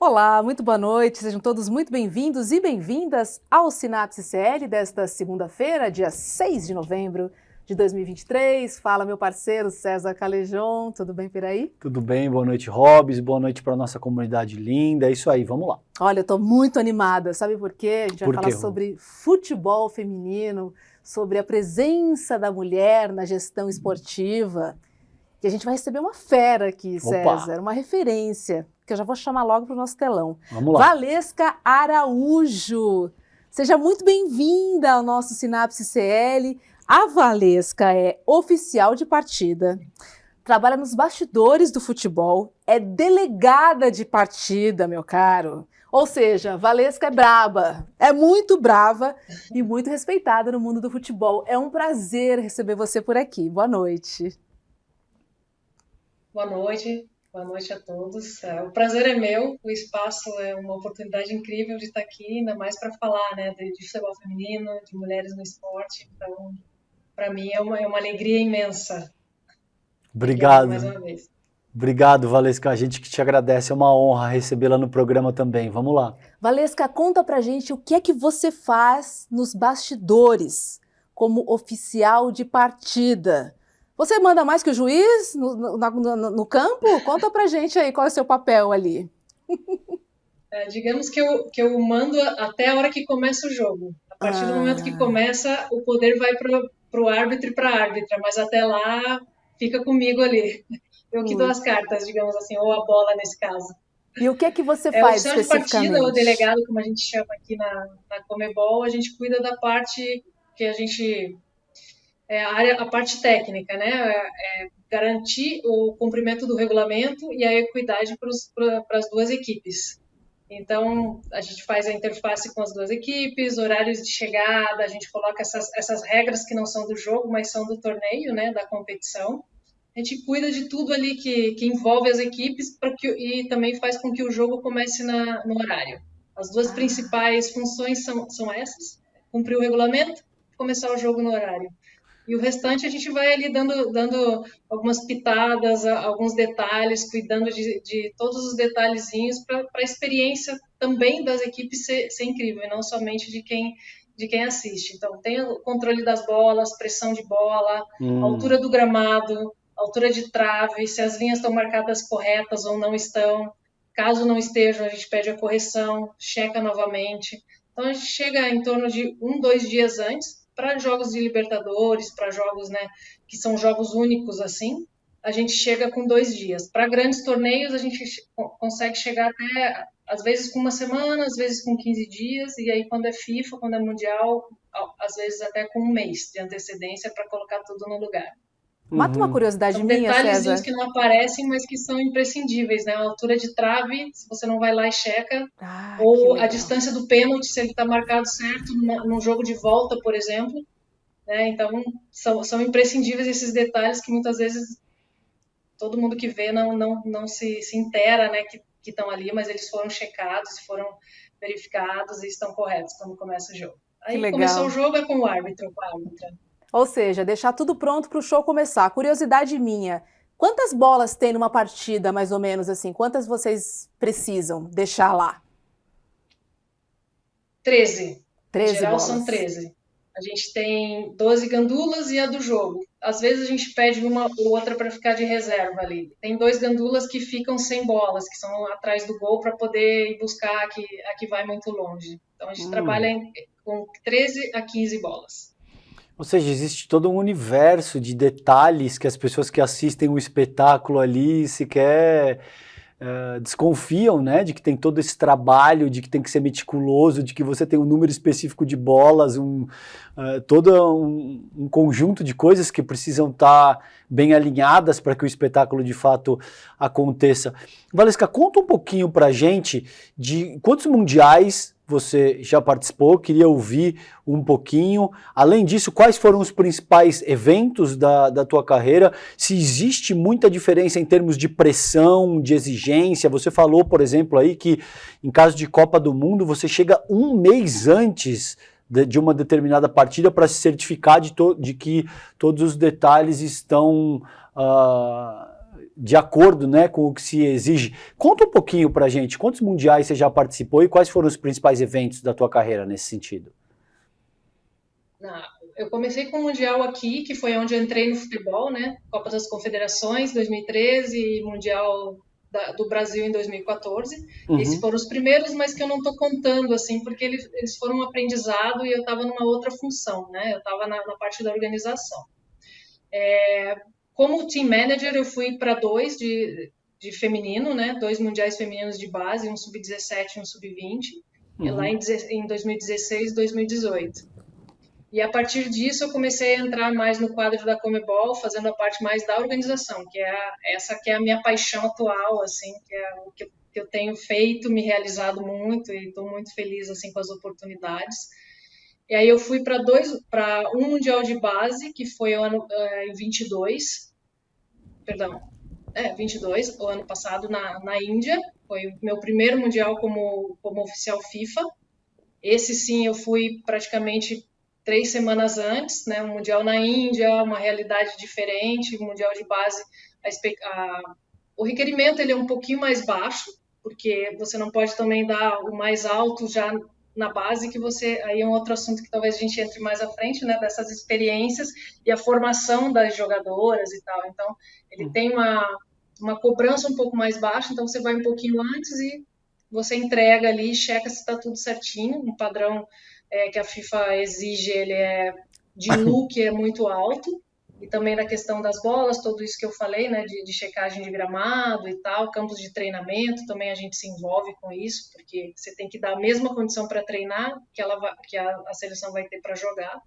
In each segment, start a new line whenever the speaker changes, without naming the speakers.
Olá, muito boa noite, sejam todos muito bem-vindos e bem-vindas ao Sinapse CL desta segunda-feira, dia 6 de novembro de 2023. Fala, meu parceiro César Calejon, tudo bem por aí?
Tudo bem, boa noite, Hobbs, boa noite para nossa comunidade linda, é isso aí, vamos lá.
Olha, eu estou muito animada, sabe por quê? A gente vai
Por
falar
quê, Rô?
sobre futebol feminino, sobre a presença da mulher na gestão esportiva. E a gente vai receber uma fera aqui,
Opa,
César, uma referência, que eu já vou chamar logo para o nosso telão.
vamos lá.
Valesca Araújo. Seja muito bem-vinda ao nosso Sinapse CL. A Valesca é oficial de partida, trabalha nos bastidores do futebol, é delegada de partida, meu caro. Ou seja, Valesca é braba, é muito brava e muito respeitada no mundo do futebol. É um prazer receber você por aqui. Boa noite.
Boa noite a todos. O prazer é meu, o espaço é uma oportunidade incrível de estar aqui, ainda mais para falar, né, de futebol feminino, de mulheres no esporte. Então, para mim é uma alegria imensa. Obrigada mais
Obrigado,
uma vez.
obrigado, Valesca, a gente que te agradece, é uma honra recebê-la no programa também, vamos lá.
Valesca, conta pra gente o que é que você faz nos bastidores como oficial de partida. Você manda mais que o juiz no campo? Conta pra gente aí qual é o seu papel ali.
Digamos que eu mando até a hora que começa o jogo. A partir do momento que
Ah,
começa, o poder vai para o árbitro e para a árbitra, mas até lá fica comigo ali. Eu que dou as
muito.
cartas, digamos assim, ou a bola nesse caso.
E o que é que você
O
faz
oficial de partida, ou
especificamente?
delegado, como a gente chama aqui na Comebol, a gente cuida da parte que a gente. A parte técnica, né? Garantir o cumprimento do regulamento e a equidade para as duas equipes. Então, a gente faz a interface com as duas equipes, horários de chegada, a gente coloca essas regras que não são do jogo, mas são do torneio, né? Da competição. A gente cuida de tudo ali que envolve as equipes e também faz com que o jogo comece no horário. As duas
Ah,
principais funções são essas: cumprir o regulamento e começar o jogo no horário. E o restante a gente vai ali dando algumas pitadas, alguns detalhes, cuidando de todos os detalhezinhos para a experiência também das equipes ser incrível, e não somente de quem assiste. Então, tem o controle das bolas, pressão de bola, altura do gramado, altura de trave, se as linhas estão marcadas corretas ou não estão. Caso não estejam, a gente pede a correção, checa novamente. Então, a gente chega em torno de 2 dias antes, para jogos de Libertadores, para jogos, né, que são jogos únicos assim, a gente chega com 2 dias. Para grandes torneios, a gente consegue chegar até, às vezes, com uma semana, às vezes com 15 dias, e aí quando é FIFA, quando é Mundial, às vezes até com um mês de antecedência para colocar tudo no lugar.
mata uma
Uhum.
curiosidade
São
minha,
detalhezinhos
César.
que não aparecem, mas que são imprescindíveis, né? A altura de trave, se você não vai lá e checa,
Ah, que
ou a
legal.
distância do pênalti, se ele está marcado certo num jogo de volta, por exemplo, né? Então, são imprescindíveis esses detalhes que muitas vezes todo mundo que vê não se intera, né, que estão ali, mas eles foram checados, foram verificados e estão corretos quando começa o jogo.
Que
Aí começou o
legal.
jogo é com o árbitro, com a árbitra.
Ou seja, deixar tudo pronto para o show começar. Curiosidade minha, quantas bolas tem numa partida, mais ou menos assim? Quantas vocês precisam deixar lá?
13. Em
13
geral são
bolas.
13. A gente tem 12 gandulas e a do jogo. Às vezes a gente pede uma ou outra para ficar de reserva ali. Tem 2 gandulas que ficam sem bolas, que são atrás do gol para poder ir buscar a que vai muito longe. Então a gente trabalha com 13 a 15 bolas.
Ou seja, existe todo um universo de detalhes que as pessoas que assistem o espetáculo ali sequer desconfiam, né, de que tem todo esse trabalho, de que tem que ser meticuloso, de que você tem um número específico de bolas, todo um conjunto de coisas que precisam estar bem alinhadas para que o espetáculo de fato aconteça. Valesca, conta um pouquinho para a gente de quantos mundiais você já participou, queria ouvir um pouquinho. Além disso, quais foram os principais eventos da tua carreira? Se existe muita diferença em termos de pressão, de exigência. Você falou, por exemplo, aí que em caso de Copa do Mundo, você chega um mês antes de uma determinada partida para se certificar de que todos os detalhes estão de acordo, né, com o que se exige. Conta um pouquinho pra gente, quantos mundiais você já participou e quais foram os principais eventos da tua carreira nesse sentido?
Eu comecei com o Mundial aqui, que foi onde eu entrei no futebol, né? Copa das Confederações 2013 e Mundial do Brasil em 2014. Esses
Uhum.
foram os primeiros, mas que eu não estou contando, assim, porque eles foram um aprendizado e eu estava numa outra função, né? Eu estava na parte da organização. Como team manager, eu fui para dois de feminino, né? 2 mundiais femininos de base, um sub-17 e um sub-20, lá em 2016 e 2018. E a partir disso eu comecei a entrar mais no quadro da Conmebol, fazendo a parte mais da organização, que é essa que é a minha paixão atual, assim, que é o que eu tenho feito, me realizado muito e estou muito feliz assim com as oportunidades. E aí eu fui para um mundial de base, que foi o ano em 22, perdão, 22, o ano passado na Índia, foi o meu primeiro mundial como oficial FIFA. Esse sim eu fui praticamente 3 semanas antes, né? Um mundial na Índia, uma realidade diferente, um mundial de base. O requerimento ele é um pouquinho mais baixo, porque você não pode também dar o mais alto já na base, que você aí é um outro assunto que talvez a gente entre mais à frente, né? Dessas experiências e a formação das jogadoras e tal. Então ele tem uma cobrança um pouco mais baixa, então você vai um pouquinho antes e você entrega ali, checa se está tudo certinho, um padrão que a FIFA exige, ele é de look é muito alto, e também na questão das bolas, tudo isso que eu falei, né, de checagem de gramado e tal, campos de treinamento, também a gente se envolve com isso, porque você tem que dar a mesma condição para treinar que a seleção vai ter para jogar.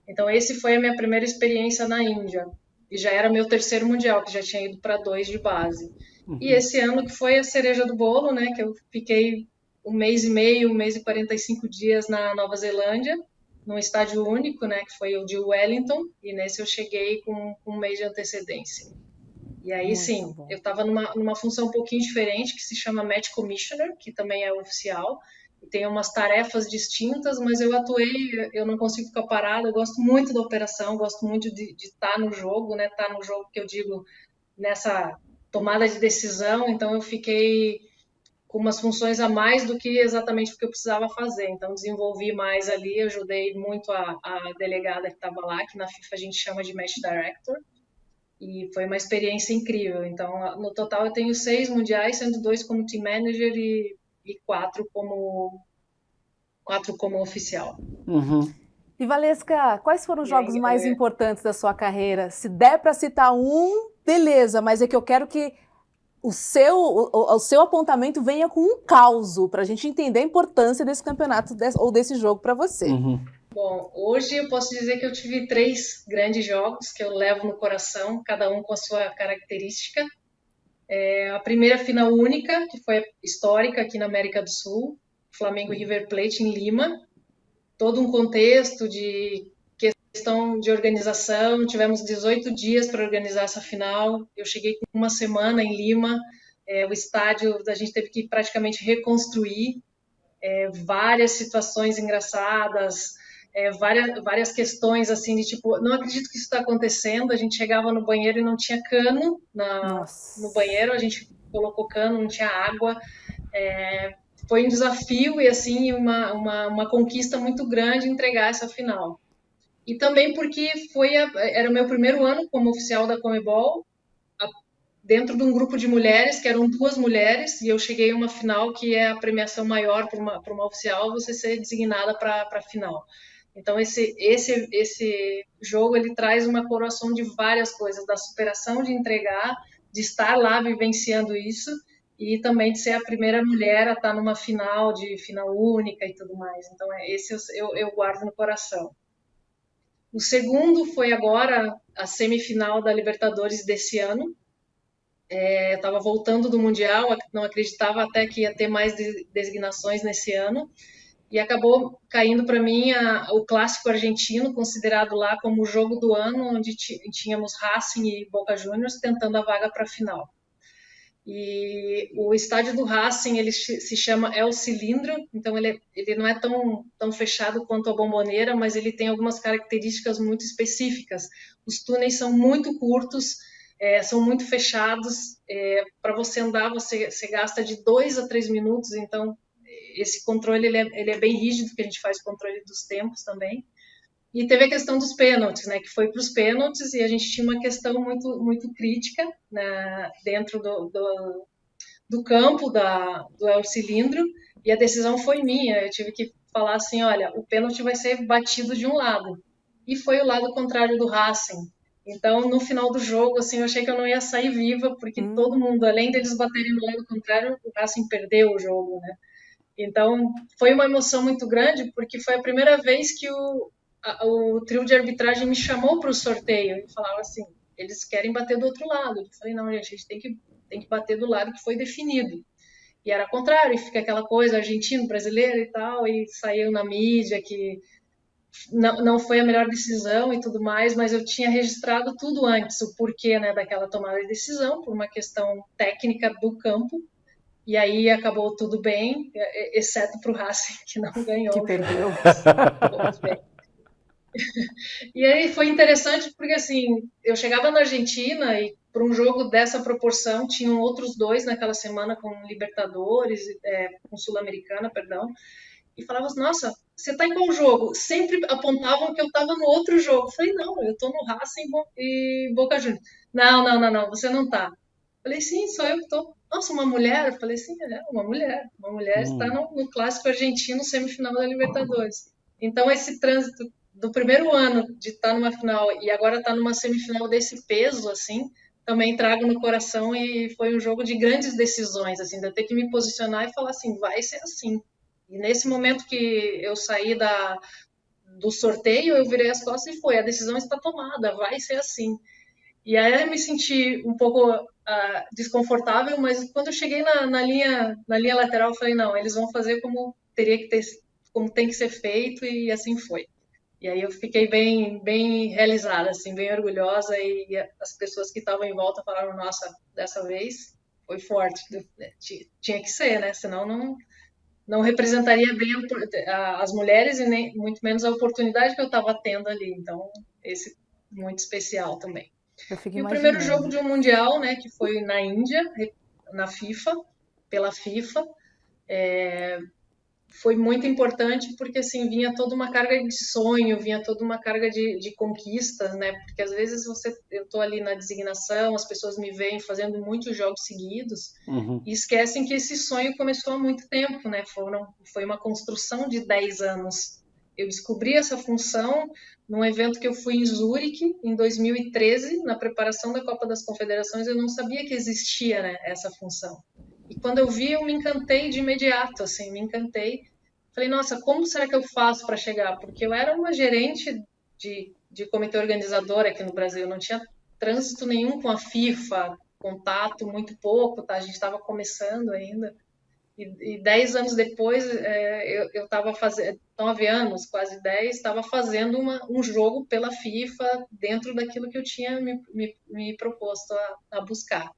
Então, esse foi a minha primeira experiência na Índia, e já era meu terceiro mundial, que já tinha ido para 2 de base. E esse ano que foi a cereja do bolo, né, que eu fiquei 1 mês e meio, 1 mês e 45 dias na Nova Zelândia, num estádio único, né, que foi o de Wellington, e nesse eu cheguei com 1 mês de antecedência. E aí,
Muito
sim,
bom.
eu estava numa função um pouquinho diferente, que se chama Match Commissioner, que também é oficial, e tem umas tarefas distintas, mas eu atuei, eu não consigo ficar parada, eu gosto muito da operação, gosto muito de estar no jogo, né, estar no jogo que eu digo, nessa tomada de decisão, então eu fiquei com umas funções a mais do que exatamente o que eu precisava fazer. Então, desenvolvi mais ali, ajudei muito a delegada que estava lá, que na FIFA a gente chama de Match Director, e foi uma experiência incrível. Então, no total, eu tenho 6 mundiais, sendo 2 como team manager e 4 como oficial.
Uhum.
E Valesca, quais foram os
E aí,
jogos mais importantes da sua carreira? Se der para citar um, beleza, mas é que eu quero que o seu apontamento venha com um causo, para a gente entender a importância desse campeonato ou desse jogo para você.
Uhum.
Bom, hoje eu posso dizer que eu tive 3 grandes jogos que eu levo no coração, cada um com a sua característica. A primeira final única, que foi histórica aqui na América do Sul, Flamengo e River Plate em Lima. Todo um contexto de questão de organização, tivemos 18 dias para organizar essa final, eu cheguei com 1 semana em Lima, o estádio a gente teve que praticamente reconstruir, várias situações engraçadas, várias questões assim de tipo, não acredito que isso está acontecendo, a gente chegava no banheiro e não tinha cano no banheiro, a gente colocou cano, não tinha água, foi um desafio e assim uma conquista muito grande entregar essa final. E também porque era o meu primeiro ano como oficial da Conmebol, dentro de um grupo de mulheres, que eram 2 mulheres, e eu cheguei a uma final que é a premiação maior para uma oficial, você ser designada para a final. Então, esse jogo, ele traz uma coroação de várias coisas, da superação de entregar, de estar lá vivenciando isso, e também de ser a primeira mulher a estar numa final, de final única e tudo mais. Então, esse eu guardo no coração. O segundo foi agora a semifinal da Libertadores desse ano. Eu estava voltando do Mundial, não acreditava até que ia ter mais designações nesse ano. E acabou caindo para mim o clássico argentino, considerado lá como o jogo do ano, onde tínhamos Racing e Boca Juniors tentando a vaga para a final. E o estádio do Racing, ele se chama El Cilindro, então ele não é tão fechado quanto a Bombonera, mas ele tem algumas características muito específicas. Os túneis são muito curtos, são muito fechados. Para você andar, você gasta de 2 a 3 minutos, então esse controle ele é bem rígido, porque a gente faz controle dos tempos também. E teve a questão dos pênaltis, né, que foi para os pênaltis, e a gente tinha uma questão muito, muito crítica, né, dentro do campo do El Cilindro, e a decisão foi minha. Eu tive que falar assim, olha, o pênalti vai ser batido de um lado. E foi o lado contrário do Racing. Então, no final do jogo, assim, eu achei que eu não ia sair viva, porque todo mundo, além deles baterem no lado contrário, o Racing perdeu o jogo, né? Então, foi uma emoção muito grande, porque foi a primeira vez que o trio de arbitragem me chamou para o sorteio e falava assim, eles querem bater do outro lado. Eu falei, não, gente, a gente tem que bater do lado que foi definido. E era contrário, e fica aquela coisa argentino, brasileiro e tal, e saiu na mídia que não foi a melhor decisão e tudo mais, mas eu tinha registrado tudo antes, o porquê, né, daquela tomada de decisão, por uma questão técnica do campo, e aí acabou tudo bem, exceto para o Racing, que não ganhou.
Que perdeu.
Vamos ver. E aí foi interessante porque, assim, eu chegava na Argentina e para um jogo dessa proporção, tinham outros dois naquela semana com Libertadores, com Sul-Americana, perdão, e falavam, nossa, você tá em qual jogo? Sempre apontavam que eu estava no outro jogo. Eu falei, não, eu tô no Racing e Boca Juniors. Não, você não tá. Eu falei, sim, sou eu que tô. Nossa, uma mulher? Eu falei, sim, uma mulher. Uma mulher está no clássico argentino, semifinal da Libertadores. Então, esse trânsito do primeiro ano de estar numa final e agora estar numa semifinal desse peso, assim, também trago no coração, e foi um jogo de grandes decisões, assim, de eu ter que me posicionar e falar assim, vai ser assim. E nesse momento que eu saí do sorteio, eu virei as costas e a decisão está tomada, vai ser assim. E aí eu me senti um pouco desconfortável, mas quando eu cheguei na linha lateral, eu falei, não, eles vão fazer como como tem que ser feito, e assim foi. E aí eu fiquei bem realizada, assim, bem orgulhosa, e as pessoas que estavam em volta falaram, nossa, dessa vez foi forte, tinha que ser, né? Senão não representaria bem as mulheres e nem muito menos a oportunidade que eu estava tendo ali. Então, esse muito especial também.
Eu fico
E o primeiro
imaginando.
jogo de um mundial, né, que foi na Índia, na FIFA, pela FIFA, foi muito importante porque, assim, vinha toda uma carga de sonho, vinha toda uma carga de conquistas, né? Porque às vezes eu tô ali na designação, as pessoas me veem fazendo muitos jogos seguidos e esquecem que esse sonho começou há muito tempo, né? Foi uma construção de 10 anos. Eu descobri essa função num evento que eu fui em Zurique, em 2013, na preparação da Copa das Confederações. Eu não sabia que existia, né, essa função. E quando eu vi, eu me encantei de imediato, assim, me encantei. Falei, nossa, como será que eu faço para chegar? Porque eu era uma gerente de comitê organizador aqui no Brasil, eu não tinha trânsito nenhum com a FIFA, contato muito pouco, tá? A gente estava começando ainda. E 10 anos depois, eu estava fazendo, 9 anos, quase 10, estava fazendo um jogo pela FIFA dentro daquilo que eu tinha me proposto a buscar.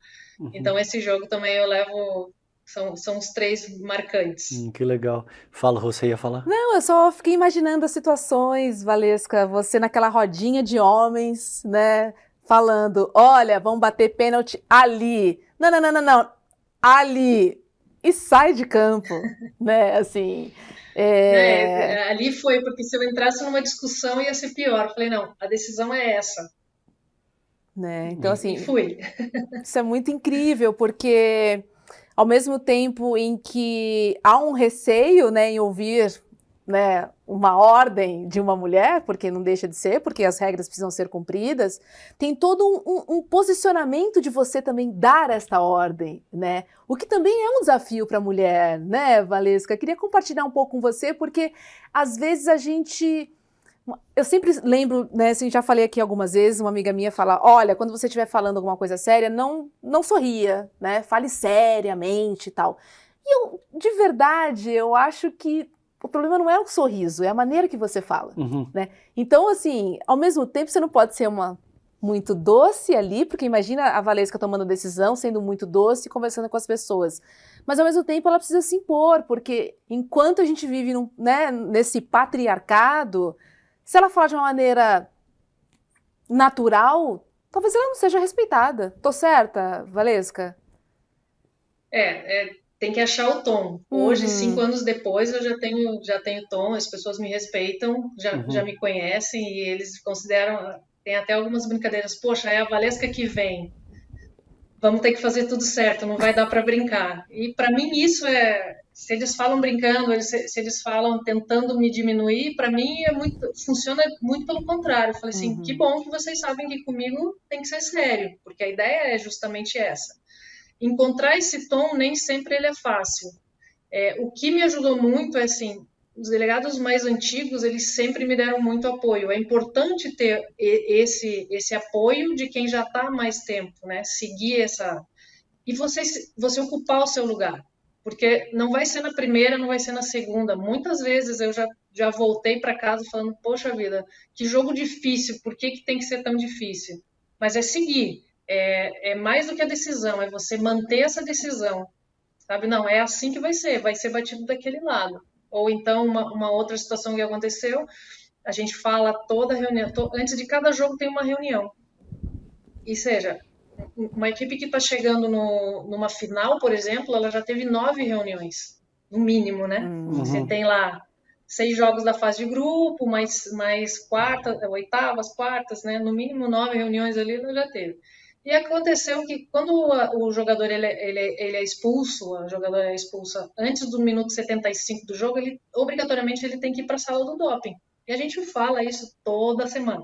Então, esse jogo também eu levo, são os 3 marcantes.
Que legal. Fala, você ia falar?
Não, eu só fiquei imaginando as situações, Valesca, você naquela rodinha de homens, né, falando, olha, vamos bater pênalti ali. Não, ali. E sai de campo, né, assim...
Ali foi, porque se eu entrasse numa discussão ia ser pior. Eu falei, não, a decisão é essa.
Né? Então, assim,
E fui.
isso é muito incrível, porque ao mesmo tempo em que há um receio, né, em ouvir, né, uma ordem de uma mulher, porque não deixa de ser, porque as regras precisam ser cumpridas, tem todo um posicionamento de você também dar esta ordem, né? O que também é um desafio para a mulher, né, Valesca? Queria compartilhar um pouco com você, porque às vezes eu sempre lembro, né, assim, já falei aqui algumas vezes, uma amiga minha fala, olha, quando você estiver falando alguma coisa séria, não sorria, né, fale seriamente e tal. E eu, de verdade, eu acho que o problema não é o sorriso, é a maneira que você fala, né? Então, assim, ao mesmo tempo, você não pode ser muito doce ali, porque imagina a Valesca tomando decisão, sendo muito doce e conversando com as pessoas. Mas, ao mesmo tempo, ela precisa se impor, porque enquanto a gente vive nesse patriarcado, se ela falar de uma maneira natural, talvez ela não seja respeitada. Tô certa, Valesca?
Tem que achar o tom. Hoje, 5 anos
Uhum.
depois, eu já tenho tom, as pessoas me respeitam, já
Uhum.
me conhecem e eles consideram. Tem até algumas brincadeiras. Poxa, é a Valesca que vem. Vamos ter que fazer tudo certo, não vai dar para brincar. E para mim isso se eles falam brincando, se eles falam tentando me diminuir, para mim funciona muito pelo contrário. Eu falei assim, que
Uhum.
bom que vocês sabem que comigo tem que ser sério, porque a ideia é justamente essa. Encontrar esse tom nem sempre ele é fácil. O que me ajudou muito é assim, os delegados mais antigos, eles sempre me deram muito apoio. É importante ter esse apoio de quem já está há mais tempo, né? Seguir essa e você ocupar o seu lugar, porque não vai ser na primeira, não vai ser na segunda. Muitas vezes eu já voltei para casa falando, poxa vida, que jogo difícil, por que que tem que ser tão difícil? Mas é seguir, é mais do que a decisão, é você manter essa decisão, sabe? Não, é assim que vai ser batido daquele lado. Ou então uma outra situação que aconteceu, a gente fala toda reunião, antes de cada jogo tem uma reunião. E seja, uma equipe que está chegando numa final, por exemplo, ela já teve 9 reuniões, no mínimo, né? Você
Uhum.
tem lá 6 jogos da fase de grupo, mais quartas, oitavas, quartas, né? No mínimo 9 reuniões ali ela já teve. E aconteceu que quando o jogador ele é expulso, a jogadora é expulsa antes do minuto 75 do jogo, obrigatoriamente ele tem que ir para a sala do doping. E a gente fala isso toda semana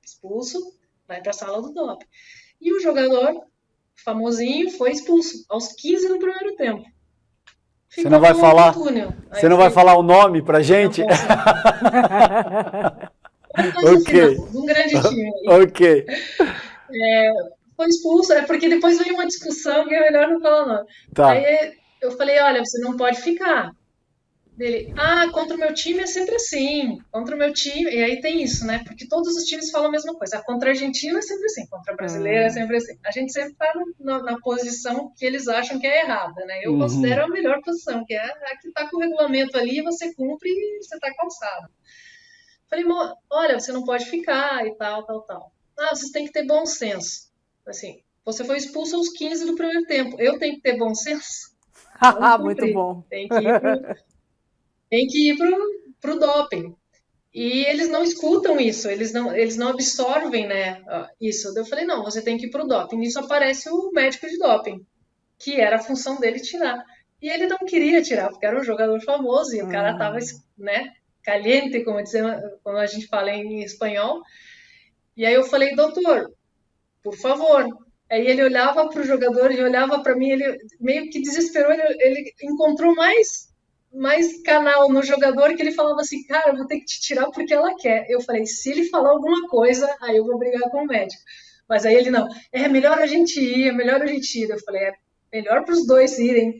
expulso, vai para a sala do doping. E o jogador famosinho foi expulso aos 15 do primeiro tempo.
Você não
Ficou
vai
no
falar,
túnel.
você
Aí
não vai
foi,
falar o nome pra
não
gente?
posso. Mas no
Ok,
final, de um grande time aí.
ok,
Foi expulso, é porque depois veio uma discussão que é melhor não falar não.
tá.
Aí eu falei, olha, você não pode ficar. Dele, contra o meu time é sempre assim, contra o meu time, e aí tem isso, né? Porque todos os times falam a mesma coisa. Contra a Argentina é sempre assim, contra a brasileira é
Hum.
sempre assim. A gente sempre tá na posição que eles acham que é errada, né? Eu considero
Uhum.
a melhor posição, que é a que tá com o regulamento ali, você cumpre e você tá calçado. Falei, olha, você não pode ficar e tal, tal, tal. Vocês têm que ter bom senso. Assim, você foi expulso aos 15 do primeiro tempo. Eu tenho que ter bom senso? Vamos
Muito
cumprir.
bom.
Tem que ir pro doping. E eles não escutam isso, eles não absorvem, né, isso. Eu falei, não, você tem que ir pro doping. Nisso aparece o médico de doping, que era a função dele tirar. E ele não queria tirar, porque era um jogador famoso e o cara tava,
Hum.
né, caliente, como a gente fala em espanhol. E aí eu falei, doutor, por favor. Aí ele olhava para o jogador e olhava para mim, ele meio que desesperou, ele encontrou mais canal no jogador que ele falava assim, cara, eu vou ter que te tirar porque ela quer. Eu falei, se ele falar alguma coisa, aí eu vou brigar com o médico. Mas aí ele não, é melhor a gente ir, é melhor a gente ir. Eu falei, é melhor para os dois irem.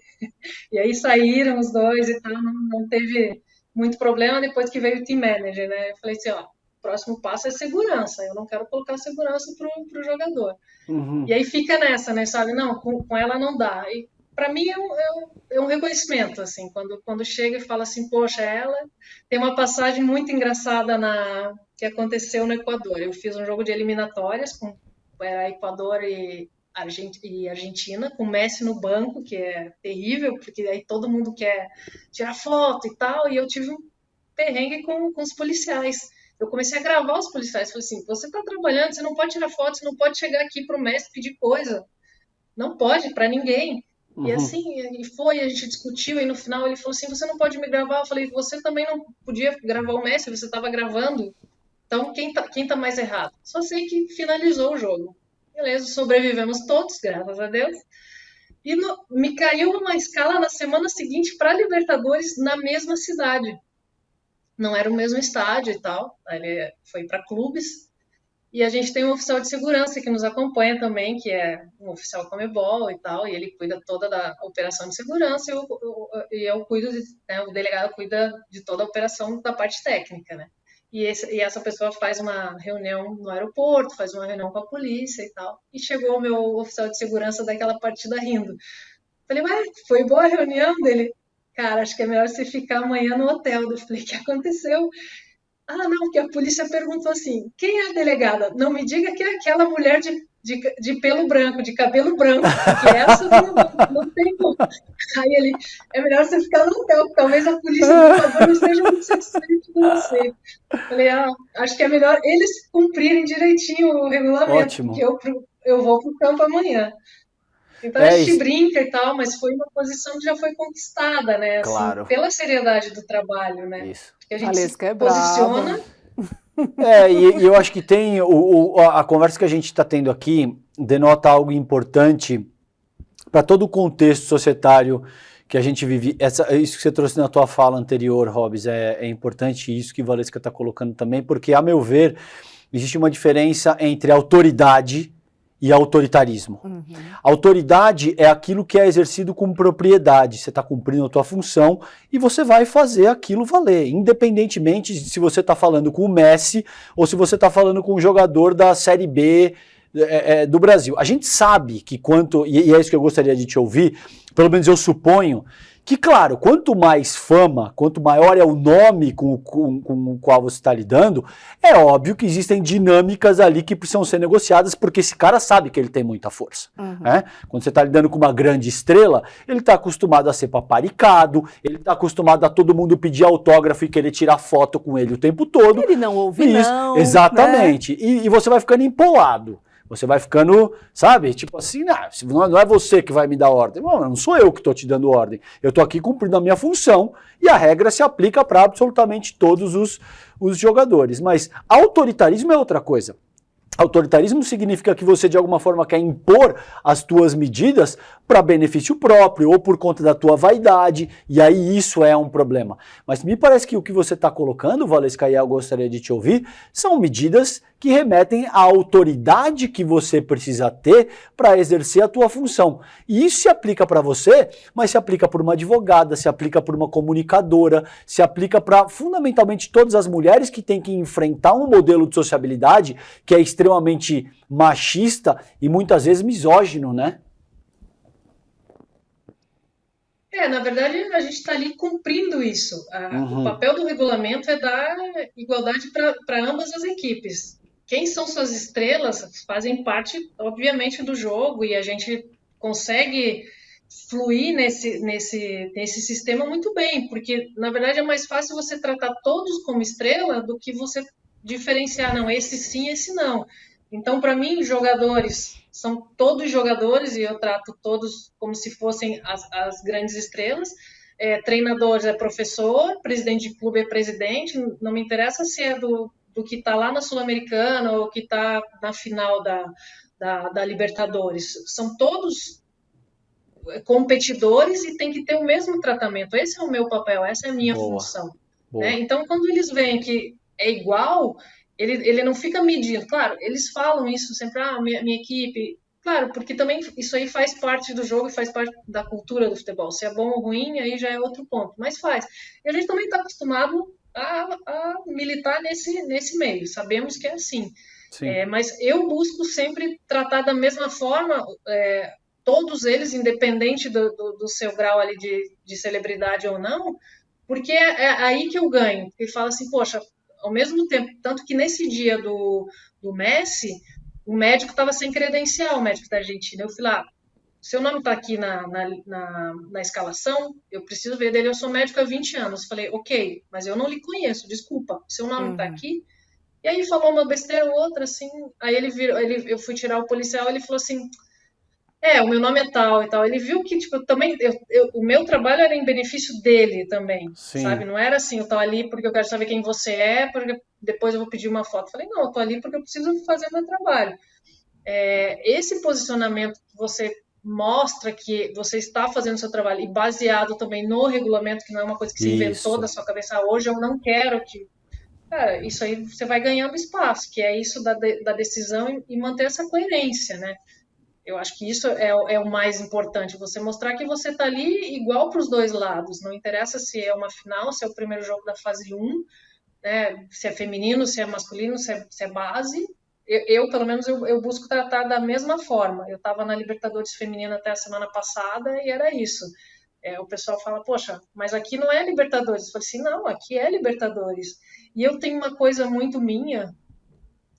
E aí saíram os dois e tal, não teve muito problema depois que veio o team manager, né? Eu falei assim, ó, o próximo passo é segurança, eu não quero colocar segurança pro jogador. E
Uhum.
aí fica nessa, né, sabe? Não, com ela não dá. E para mim é um reconhecimento, assim, quando chega e fala assim, poxa, ela tem uma passagem muito engraçada que aconteceu no Equador. Eu fiz um jogo de eliminatórias era Equador e Argentina, com o Messi no banco, que é terrível, porque aí todo mundo quer tirar foto e tal, e eu tive um perrengue com os policiais. Eu comecei a gravar os policiais. Falei assim: você está trabalhando, você não pode tirar foto, você não pode chegar aqui para o mestre pedir coisa. Não pode, para ninguém. E
Uhum.
assim, a gente discutiu, e no final ele falou assim: você não pode me gravar. Eu falei: você também não podia gravar o mestre, você estava gravando. Então, quem tá mais errado? Só sei que finalizou o jogo. Beleza, sobrevivemos todos, graças a Deus. E me caiu uma escala na semana seguinte para Libertadores na mesma cidade. Não era o mesmo estádio e tal, ele foi para clubes. E a gente tem um oficial de segurança que nos acompanha também, que é um oficial Comebol e tal, e ele cuida toda da operação de segurança e eu cuido, né, o delegado cuida de toda a operação da parte técnica, né? E essa pessoa faz uma reunião no aeroporto, faz uma reunião com a polícia e tal. E chegou o meu oficial de segurança daquela partida rindo. Falei, ué, foi boa a reunião dele? Cara, acho que é melhor você ficar amanhã no hotel. Eu falei, o que aconteceu? não, que a polícia perguntou assim, quem é a delegada? Não me diga que é aquela mulher de pelo branco, de cabelo branco, porque essa não tem como. Aí ele, é melhor você ficar no hotel, talvez a polícia, por favor, não esteja muito satisfeita com você. Falei, acho que é melhor eles cumprirem direitinho o regulamento,
Ótimo.
porque eu vou pro campo amanhã. Então a gente brinca e tal, mas foi uma posição que já foi conquistada, né? Assim,
Claro.
pela seriedade do trabalho, né?
Isso.
Porque a gente se
Valesca é
posiciona.
E eu acho que tem a conversa que a gente está tendo aqui denota algo importante para todo o contexto societário que a gente vive. Isso que você trouxe na tua fala anterior, Hobbs, é importante, isso que a Valesca está colocando também, porque, a meu ver, existe uma diferença entre autoridade e autoritarismo.
Uhum.
Autoridade é aquilo que é exercido com propriedade. Você está cumprindo a tua função e você vai fazer aquilo valer, independentemente de se você está falando com o Messi ou se você está falando com um jogador da Série B do Brasil. A gente sabe que e é isso que eu gostaria de te ouvir, pelo menos eu suponho, que, claro, quanto mais fama, quanto maior é o nome com o qual você está lidando, é óbvio que existem dinâmicas ali que precisam ser negociadas, porque esse cara sabe que ele tem muita força. Né? Quando você está lidando com uma grande estrela, ele está acostumado a ser paparicado, ele está acostumado a todo mundo pedir autógrafo e querer tirar foto com ele o tempo todo.
Ele não ouve, não.
Exatamente. Né? E você vai ficando empolado. Você vai ficando, sabe, tipo assim, não é você que vai me dar ordem. Não sou eu que estou te dando ordem. Eu estou aqui cumprindo a minha função e a regra se aplica para absolutamente todos os jogadores. Mas autoritarismo é outra coisa. Autoritarismo significa que você de alguma forma quer impor as tuas medidas para benefício próprio ou por conta da tua vaidade, e aí isso é um problema. Mas me parece que o que você está colocando, Valesca, e eu gostaria de te ouvir, são medidas que remetem à autoridade que você precisa ter para exercer a tua função. E isso se aplica para você, mas se aplica por uma advogada, se aplica por uma comunicadora, se aplica para fundamentalmente todas as mulheres que têm que enfrentar um modelo de sociabilidade que é extremamente machista e muitas vezes misógino, né?
Na verdade, a gente está ali cumprindo isso. O papel do regulamento é dar igualdade para ambas as equipes. Quem são suas estrelas fazem parte, obviamente, do jogo e a gente consegue fluir nesse sistema muito bem, porque, na verdade, é mais fácil você tratar todos como estrela do que você diferenciar, não, esse sim, esse não. Então, para mim, jogadores são todos jogadores e eu trato todos como se fossem as grandes estrelas. Treinadores é professor, presidente de clube é presidente, não me interessa se é do que está lá na Sul-Americana ou que está na final da Libertadores. São todos competidores e tem que ter o mesmo tratamento. Esse é o meu papel, essa é a minha função. Né? Então, quando eles veem que é igual, ele não fica medindo. Claro, eles falam isso sempre, minha equipe... Claro, porque também isso aí faz parte do jogo e faz parte da cultura do futebol. Se é bom ou ruim, aí já é outro ponto. Mas faz. E a gente também está acostumado a militar nesse meio. Sabemos que é assim. Mas eu busco sempre tratar da mesma forma todos eles, independente do seu grau ali de celebridade ou não, porque é aí que eu ganho. Porque fala assim, poxa, ao mesmo tempo, tanto que nesse dia do Messi, o médico estava sem credencial, o médico da Argentina. Eu fui lá, seu nome está aqui na escalação, eu preciso ver dele, eu sou médico há 20 anos. Falei, ok, mas eu não lhe conheço, desculpa, seu nome está aqui? E aí falou uma besteira ou outra, assim, aí eu fui tirar o policial, ele falou assim, o meu nome é tal e tal. Ele viu que, tipo, também, o meu trabalho era em benefício dele também, sabe? Não era assim, eu tô ali porque eu quero saber quem você é, porque depois eu vou pedir uma foto. Falei, não, eu tô ali porque eu preciso fazer meu trabalho. Esse posicionamento que você mostra que você está fazendo o seu trabalho e baseado também no regulamento, que não é uma coisa que se inventou da sua cabeça, hoje eu não quero que... Cara, isso aí você vai ganhando espaço, que é isso da decisão e manter essa coerência, né? Eu acho que isso é o mais importante, você mostrar que você está ali igual para os dois lados, não interessa se é uma final, se é o primeiro jogo da fase 1, né, se é feminino, se é masculino, se é base, pelo menos, eu busco tratar da mesma forma. Eu estava na Libertadores feminina até a semana passada e era isso. O pessoal fala, poxa, mas aqui não é Libertadores. Eu falei assim, não, aqui é Libertadores. E eu tenho uma coisa muito minha,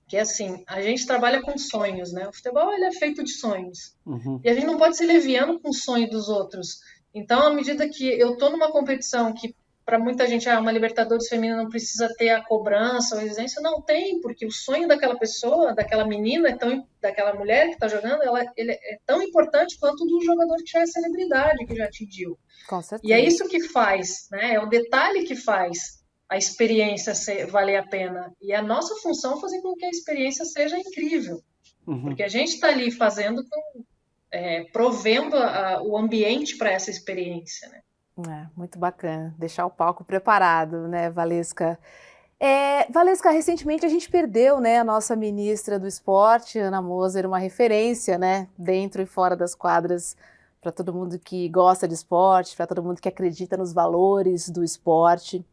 que é assim, a gente trabalha com sonhos, né? O futebol, ele é feito de sonhos.
Uhum.
E a gente não pode ser leviano com o sonho dos outros. Então, à medida que eu tô numa competição que para muita gente, uma Libertadores feminina não precisa ter a cobrança ou a exigência, não tem, porque o sonho daquela pessoa, daquela menina, daquela mulher que está jogando, ele é tão importante quanto do jogador que já é celebridade, que já atingiu.
Com
E é
certeza.
isso que faz, né? É o detalhe que faz a experiência valer a pena. E a nossa função é fazer com que a experiência seja incrível.
Uhum.
Porque a gente está ali fazendo, provendo o ambiente para essa experiência, né?
Muito bacana, deixar o palco preparado, né, Valesca? Valesca, recentemente a gente perdeu, né, a nossa ministra do esporte, Ana Moser, uma referência, né, dentro e fora das quadras, para todo mundo que gosta de esporte, para todo mundo que acredita nos valores do esporte.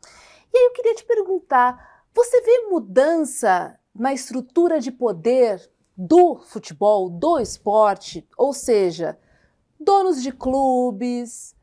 E aí eu queria te perguntar, você vê mudança na estrutura de poder do futebol, do esporte? Ou seja, donos de clubes,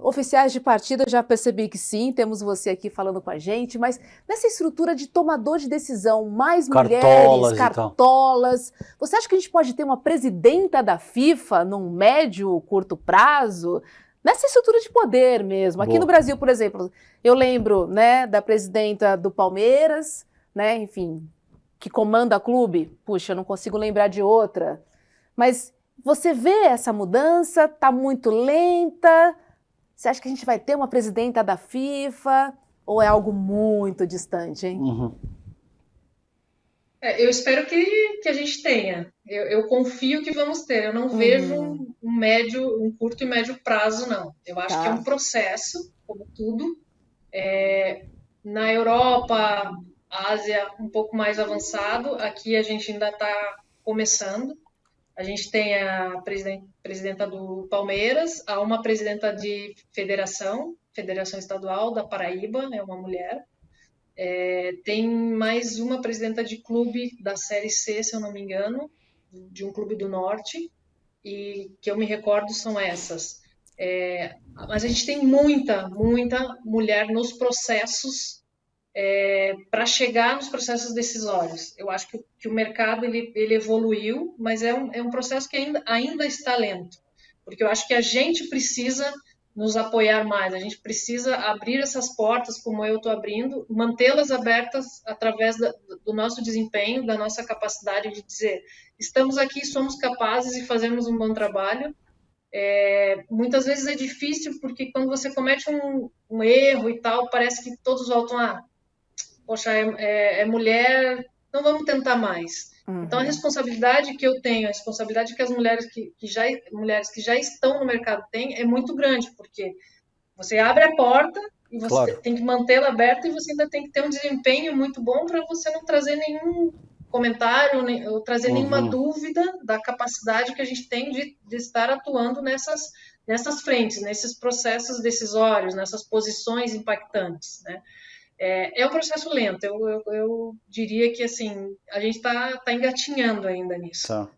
oficiais de partida, eu já percebi que sim, temos você aqui falando com a gente, mas nessa estrutura de tomador de decisão, mais mulheres,
Cartolas e tal.
cartolas, você acha que a gente pode ter uma presidenta da FIFA num médio, curto prazo? Nessa estrutura de poder mesmo. Aqui
Boa.
no Brasil, por exemplo, eu lembro, né, da presidenta do Palmeiras, né, enfim, que comanda o clube. Puxa, eu não consigo lembrar de outra. Mas você vê essa mudança? Está muito lenta? Você acha que a gente vai ter uma presidenta da FIFA? Ou é algo muito distante, hein?
Uhum.
Eu espero que a gente tenha. Eu confio que vamos ter. Eu não vejo um curto e médio prazo, não. Eu acho que é um
Tá.
processo, como tudo. Na Europa, Ásia, um pouco mais avançado. Aqui a gente ainda está começando. A gente tem a presidenta do Palmeiras, há uma presidenta de Federação Estadual da Paraíba, é uma mulher. Tem mais uma presidenta de clube da Série C, se eu não me engano, de um clube do Norte, e que eu me recordo são essas. Mas a gente tem muita mulher nos processos, para chegar nos processos decisórios. Eu acho que o mercado ele evoluiu, mas é um processo que ainda está lento, porque eu acho que a gente precisa nos apoiar mais, a gente precisa abrir essas portas, como eu estou abrindo, mantê-las abertas através do nosso desempenho, da nossa capacidade de dizer, estamos aqui, somos capazes e fazemos um bom trabalho. Muitas vezes é difícil, porque quando você comete um erro e tal, parece que todos voltam, poxa, é mulher, não vamos tentar mais. Então, a responsabilidade que eu tenho, a responsabilidade que as mulheres mulheres que já estão no mercado têm é muito grande, porque você abre a porta e você
Claro.
tem que mantê-la aberta e você ainda tem que ter um desempenho muito bom para você não trazer nenhum comentário ou trazer nenhuma dúvida da capacidade que a gente tem de estar atuando nessas frentes, nesses processos decisórios, nessas posições impactantes, né? É um processo lento, eu diria que assim, a gente está engatinhando ainda nisso.
Tá.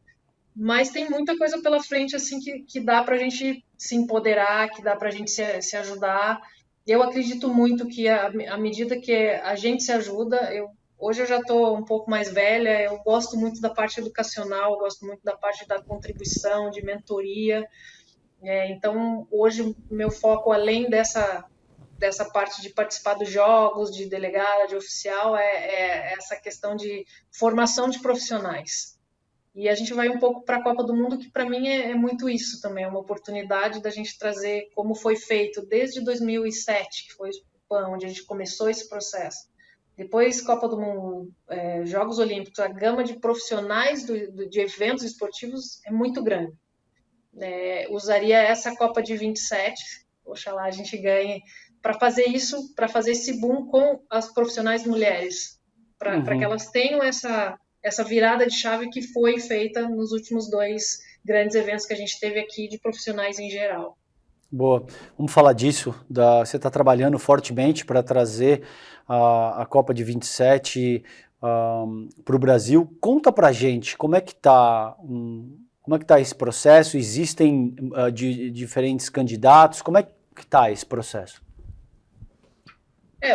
Mas tem muita coisa pela frente assim que dá para a gente se empoderar, que dá para a gente se ajudar. Eu acredito muito que à medida que a gente se ajuda, hoje eu já estou um pouco mais velha, eu gosto muito da parte educacional, eu gosto muito da parte da contribuição, de mentoria. Então, hoje, o meu foco, além dessa parte de participar dos jogos, de delegada, de oficial, é essa questão de formação de profissionais. E a gente vai um pouco para a Copa do Mundo, que para mim é muito isso também, é uma oportunidade da gente trazer como foi feito desde 2007, que foi o PAN, onde a gente começou esse processo. Depois, Copa do Mundo, Jogos Olímpicos, a gama de profissionais de eventos esportivos é muito grande. Usaria essa Copa de 27, oxalá a gente ganhe, para fazer isso, para fazer esse boom com as profissionais mulheres, para que elas tenham essa virada de chave que foi feita nos últimos 2 grandes eventos que a gente teve aqui de profissionais em geral.
Boa. Vamos falar disso. Você está trabalhando fortemente para trazer a Copa de 27 para o Brasil. Conta para a gente como é que está esse processo. Existem diferentes candidatos. Como é que está esse processo?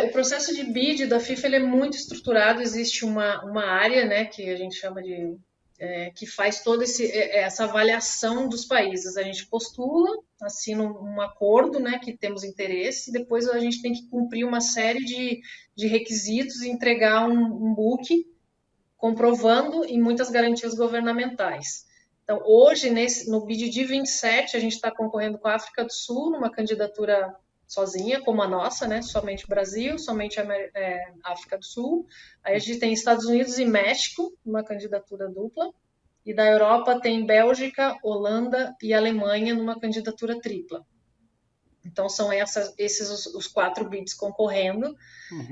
O processo de bid da FIFA ele é muito estruturado, existe uma área, né, que a gente chama de que faz toda essa avaliação dos países. A gente postula, assina um acordo, né, que temos interesse, e depois a gente tem que cumprir uma série de requisitos e entregar um book comprovando e muitas garantias governamentais. Então, hoje, no BID de 27, a gente está concorrendo com a África do Sul, numa candidatura sozinha, como a nossa, né? Somente Brasil, somente África do Sul. Aí a gente tem Estados Unidos e México, uma candidatura dupla. E da Europa tem Bélgica, Holanda e Alemanha numa candidatura tripla. Então, são esses os 4 bids concorrendo.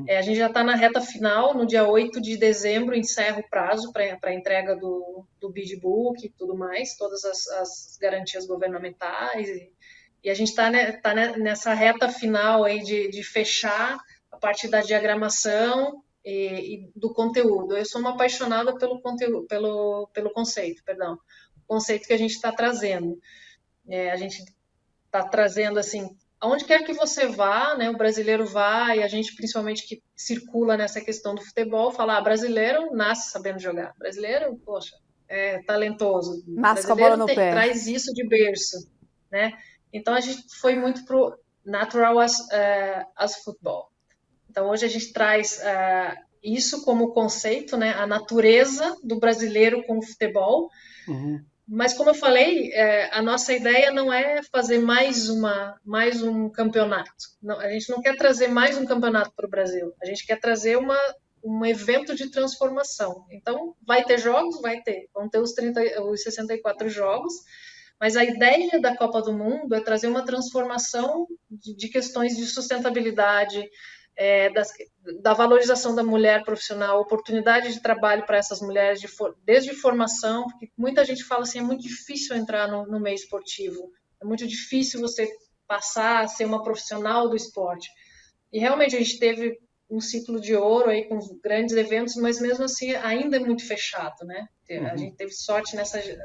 A gente já está na reta final, no dia 8 de dezembro encerra o prazo para a entrega do bid book e tudo mais, todas as garantias governamentais. E a gente está nessa reta final aí de fechar a parte da diagramação e do conteúdo. Eu sou uma apaixonada pelo conteúdo, pelo conceito, perdão. O conceito que a gente está trazendo. A gente está trazendo assim, aonde quer que você vá, né, o brasileiro vai, a gente principalmente que circula nessa questão do futebol, fala, brasileiro nasce sabendo jogar, brasileiro, poxa, é talentoso,
Nasce com a bola
brasileiro
no pé.
traz isso de berço, né? Então a gente foi muito pro natural as futebol. Então hoje a gente traz isso como conceito, né, a natureza do brasileiro com o futebol. Mas, como eu falei, a nossa ideia não é fazer mais um campeonato. Não, a gente não quer trazer mais um campeonato para o Brasil. A gente quer trazer um evento de transformação. Então, vai ter jogos? Vai ter. Vão ter os 64 jogos. Mas a ideia da Copa do Mundo é trazer uma transformação de questões de sustentabilidade, da valorização da mulher profissional, oportunidade de trabalho para essas mulheres, desde formação, porque muita gente fala assim, é muito difícil entrar no meio esportivo, é muito difícil você passar a ser uma profissional do esporte. E realmente a gente teve um ciclo de ouro aí com grandes eventos, mas mesmo assim ainda é muito fechado, né? A gente teve sorte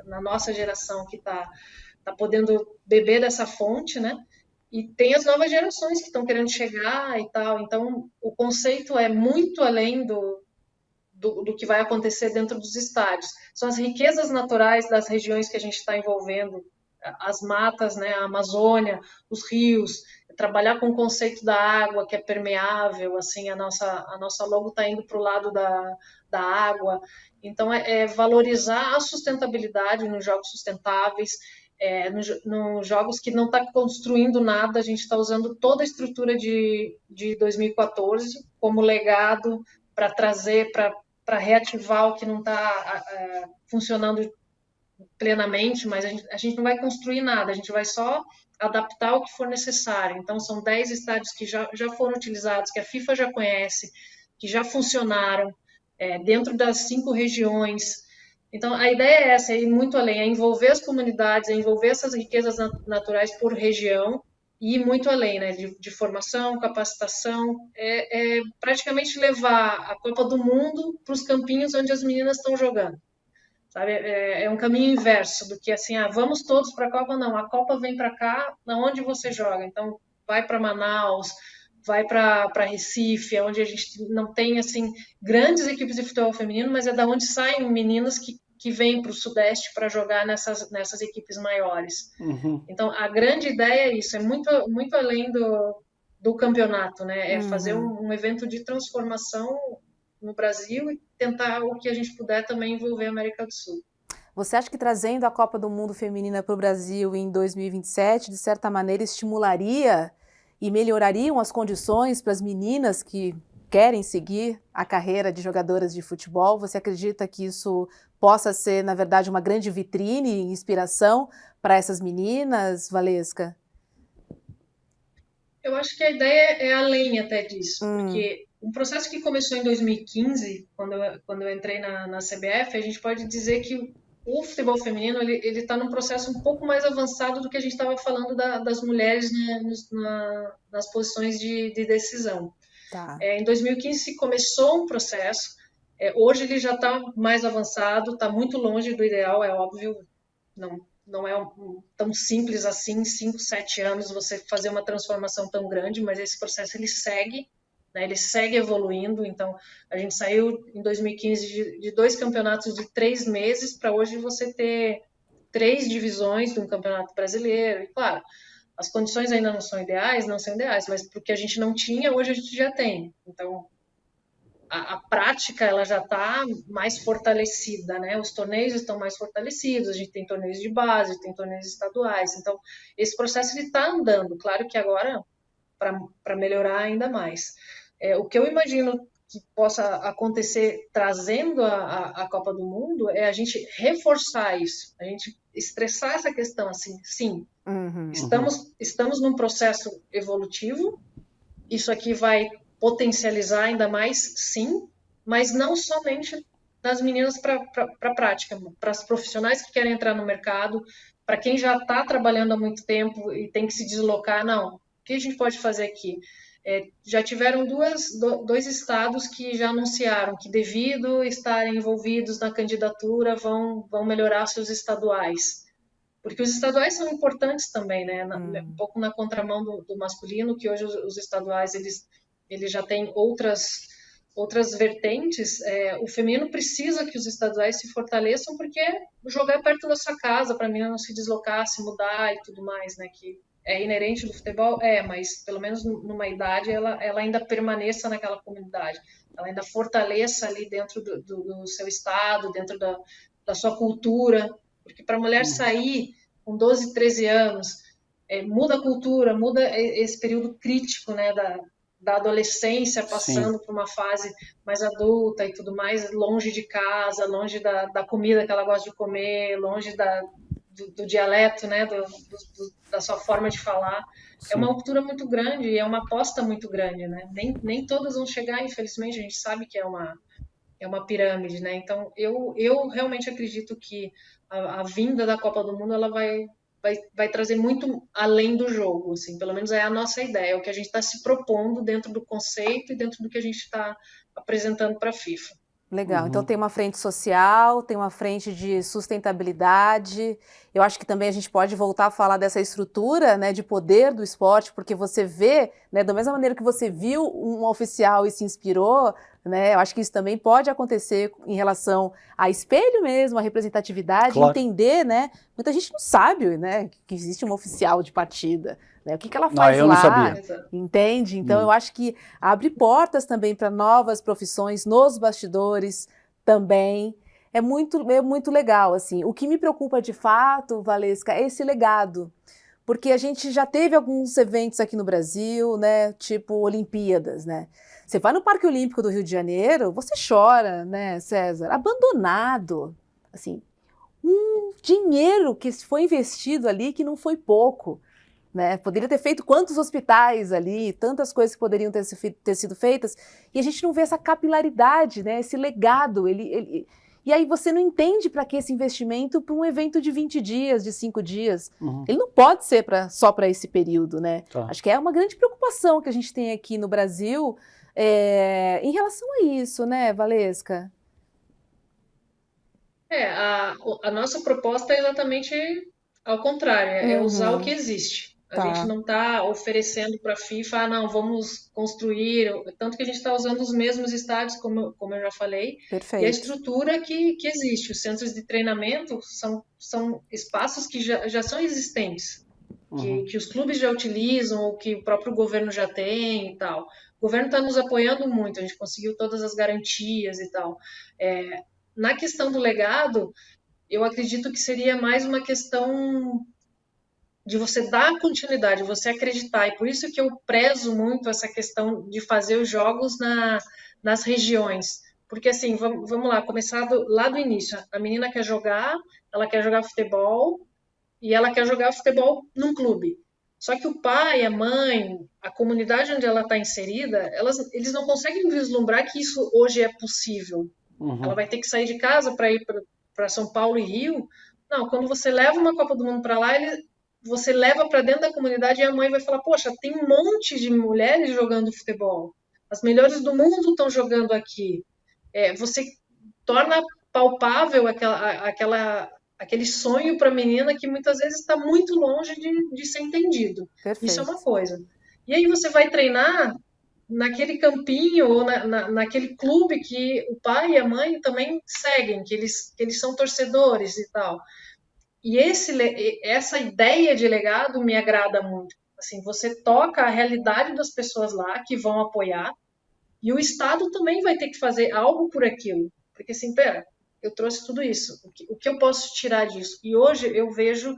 na nossa geração que está podendo beber dessa fonte, né? E tem as novas gerações que estão querendo chegar e tal. Então, o conceito é muito além do que vai acontecer dentro dos estádios. São as riquezas naturais das regiões que a gente está envolvendo, as matas, né, a Amazônia, os rios, trabalhar com o conceito da água, que é permeável, assim, a nossa logo está indo para o lado da água. Então, é valorizar a sustentabilidade nos jogos sustentáveis, nos jogos que não está construindo nada, a gente está usando toda a estrutura de 2014 como legado para trazer, para reativar o que não está funcionando plenamente, mas a gente não vai construir nada, a gente vai só adaptar o que for necessário. Então, são 10 estádios que já foram utilizados, que a FIFA já conhece, que já funcionaram, dentro das 5 regiões. Então, a ideia é essa, é ir muito além, é envolver as comunidades, é envolver essas riquezas naturais por região e ir muito além, né, de formação, capacitação, praticamente levar a Copa do Mundo para os campinhos onde as meninas estão jogando. Sabe? É um caminho inverso do que assim, vamos todos para a Copa, não, a Copa vem para cá, onde você joga, então vai para Manaus, vai para Recife, onde a gente não tem assim grandes equipes de futebol feminino, mas é da onde saem meninas que vêm para o Sudeste para jogar nessas equipes maiores. Então a grande ideia é isso, é muito, muito além do campeonato, né? É fazer um evento de transformação no Brasil e tentar o que a gente puder também envolver a América do Sul.
Você acha que trazendo a Copa do Mundo Feminina para o Brasil em 2027, de certa maneira, estimularia e melhorariam as condições para as meninas que querem seguir a carreira de jogadoras de futebol? Você acredita que isso possa ser, na verdade, uma grande vitrine e inspiração para essas meninas, Valesca?
Eu acho que a ideia é além até disso, porque um processo que começou em 2015, quando eu entrei na CBF, a gente pode dizer que o futebol feminino ele está num processo um pouco mais avançado do que a gente estava falando das mulheres, né, nas posições de decisão.
Tá.
Em 2015 começou um processo, hoje ele já está mais avançado, está muito longe do ideal, é óbvio, não é tão simples assim, 5, 7 anos você fazer uma transformação tão grande, mas esse processo ele segue. né? Ele segue evoluindo, então a gente saiu em 2015 de 2 campeonatos de 3 meses para hoje você ter 3 divisões de um campeonato brasileiro, e claro, as condições ainda não são ideais, mas porque a gente não tinha, hoje a gente já tem. Então, a prática ela já está mais fortalecida, né? Os torneios estão mais fortalecidos, a gente tem torneios de base, tem torneios estaduais. Então, esse processo está andando. Claro que agora, para melhorar ainda mais. O que eu imagino que possa acontecer trazendo a Copa do Mundo é a gente reforçar isso, a gente estressar essa questão assim, sim, estamos num processo evolutivo, isso aqui vai potencializar ainda mais, sim, mas não somente das meninas para a prática, para as profissionais que querem entrar no mercado, para quem já está trabalhando há muito tempo e tem que se deslocar, não. O que a gente pode fazer aqui? Já tiveram dois estados que já anunciaram que, devido estarem envolvidos na candidatura, vão melhorar seus estaduais. Porque os estaduais são importantes também, né? Um pouco na contramão do masculino, que hoje os estaduais eles já têm outras vertentes. O feminino precisa que os estaduais se fortaleçam, porque jogar perto da sua casa, para a menina não se deslocar, se mudar e tudo mais, né? Que é inerente do futebol, mas pelo menos numa idade ela ainda permaneça naquela comunidade, ela ainda fortaleça ali dentro do seu estado, dentro da sua cultura, porque para a mulher sair com 12, 13 anos, muda a cultura, muda esse período crítico, né, da adolescência, passando por uma fase mais adulta e tudo mais, longe de casa, longe da comida que ela gosta de comer, longe do dialeto, né, da sua forma de falar. Sim. É uma ruptura muito grande e é uma aposta muito grande, né? Nem todas vão chegar, infelizmente, a gente sabe que é uma pirâmide, né? Então, eu realmente acredito que a vinda da Copa do Mundo ela vai trazer muito além do jogo, assim, pelo menos é a nossa ideia, é o que a gente está se propondo dentro do conceito e dentro do que a gente está apresentando para a FIFA.
Legal, então tem uma frente social, tem uma frente de sustentabilidade. Eu acho que também a gente pode voltar a falar dessa estrutura, né, de poder do esporte, porque você vê, né, da mesma maneira que você viu um oficial e se inspirou, né, eu acho que isso também pode acontecer em relação a espelho mesmo, a representatividade, claro. Entender, né, muita gente não sabe, né, que existe uma oficial de partida. Né? O que ela faz
eu
lá,
não sabia.
Entende? Então eu acho que abre portas também para novas profissões nos bastidores também. É muito legal, assim. O que me preocupa de fato, Valesca, é esse legado. Porque a gente já teve alguns eventos aqui no Brasil, né? Tipo Olimpíadas, né? Você vai no Parque Olímpico do Rio de Janeiro, você chora, né, César? Abandonado. Assim, um dinheiro que foi investido ali que não foi pouco. Né? Poderia ter feito quantos hospitais ali, tantas coisas que poderiam ter sido feitas, e a gente não vê essa capilaridade, né? Esse legado. E aí você não entende para que esse investimento para um evento de 20 dias, de 5 dias. Ele não pode ser só para esse período. Né? Tá. Acho que é uma grande preocupação que a gente tem aqui no Brasil em relação a isso, né, Valesca?
A nossa proposta é exatamente ao contrário, é usar o que existe. A gente não está oferecendo para a FIFA, não, vamos construir, tanto que a gente está usando os mesmos estádios, como eu já falei. Perfeito. E a estrutura que existe. Os centros de treinamento são espaços que já são existentes, que os clubes já utilizam, ou que o próprio governo já tem e tal. O governo está nos apoiando muito, a gente conseguiu todas as garantias e tal. Na questão do legado, eu acredito que seria mais uma questão de você dar continuidade, você acreditar, e por isso que eu prezo muito essa questão de fazer os jogos nas regiões, porque assim, vamos lá, começar lá do início, a menina quer jogar, ela quer jogar futebol, e ela quer jogar futebol num clube, só que o pai, a mãe, a comunidade onde ela está inserida, eles não conseguem vislumbrar que isso hoje é possível, ela vai ter que sair de casa para ir para São Paulo e Rio, não, quando você leva uma Copa do Mundo para lá, você leva para dentro da comunidade e a mãe vai falar, poxa, tem um monte de mulheres jogando futebol, as melhores do mundo estão jogando aqui. Você torna palpável aquele sonho para a menina que muitas vezes está muito longe de ser entendido. Perfeito. Isso é uma coisa. E aí você vai treinar naquele campinho ou naquele clube que o pai e a mãe também seguem, que eles são torcedores e tal. E essa ideia de legado me agrada muito. Assim, você toca a realidade das pessoas lá que vão apoiar, e o Estado também vai ter que fazer algo por aquilo. Porque assim, pera, eu trouxe tudo isso. O que eu posso tirar disso? E hoje eu vejo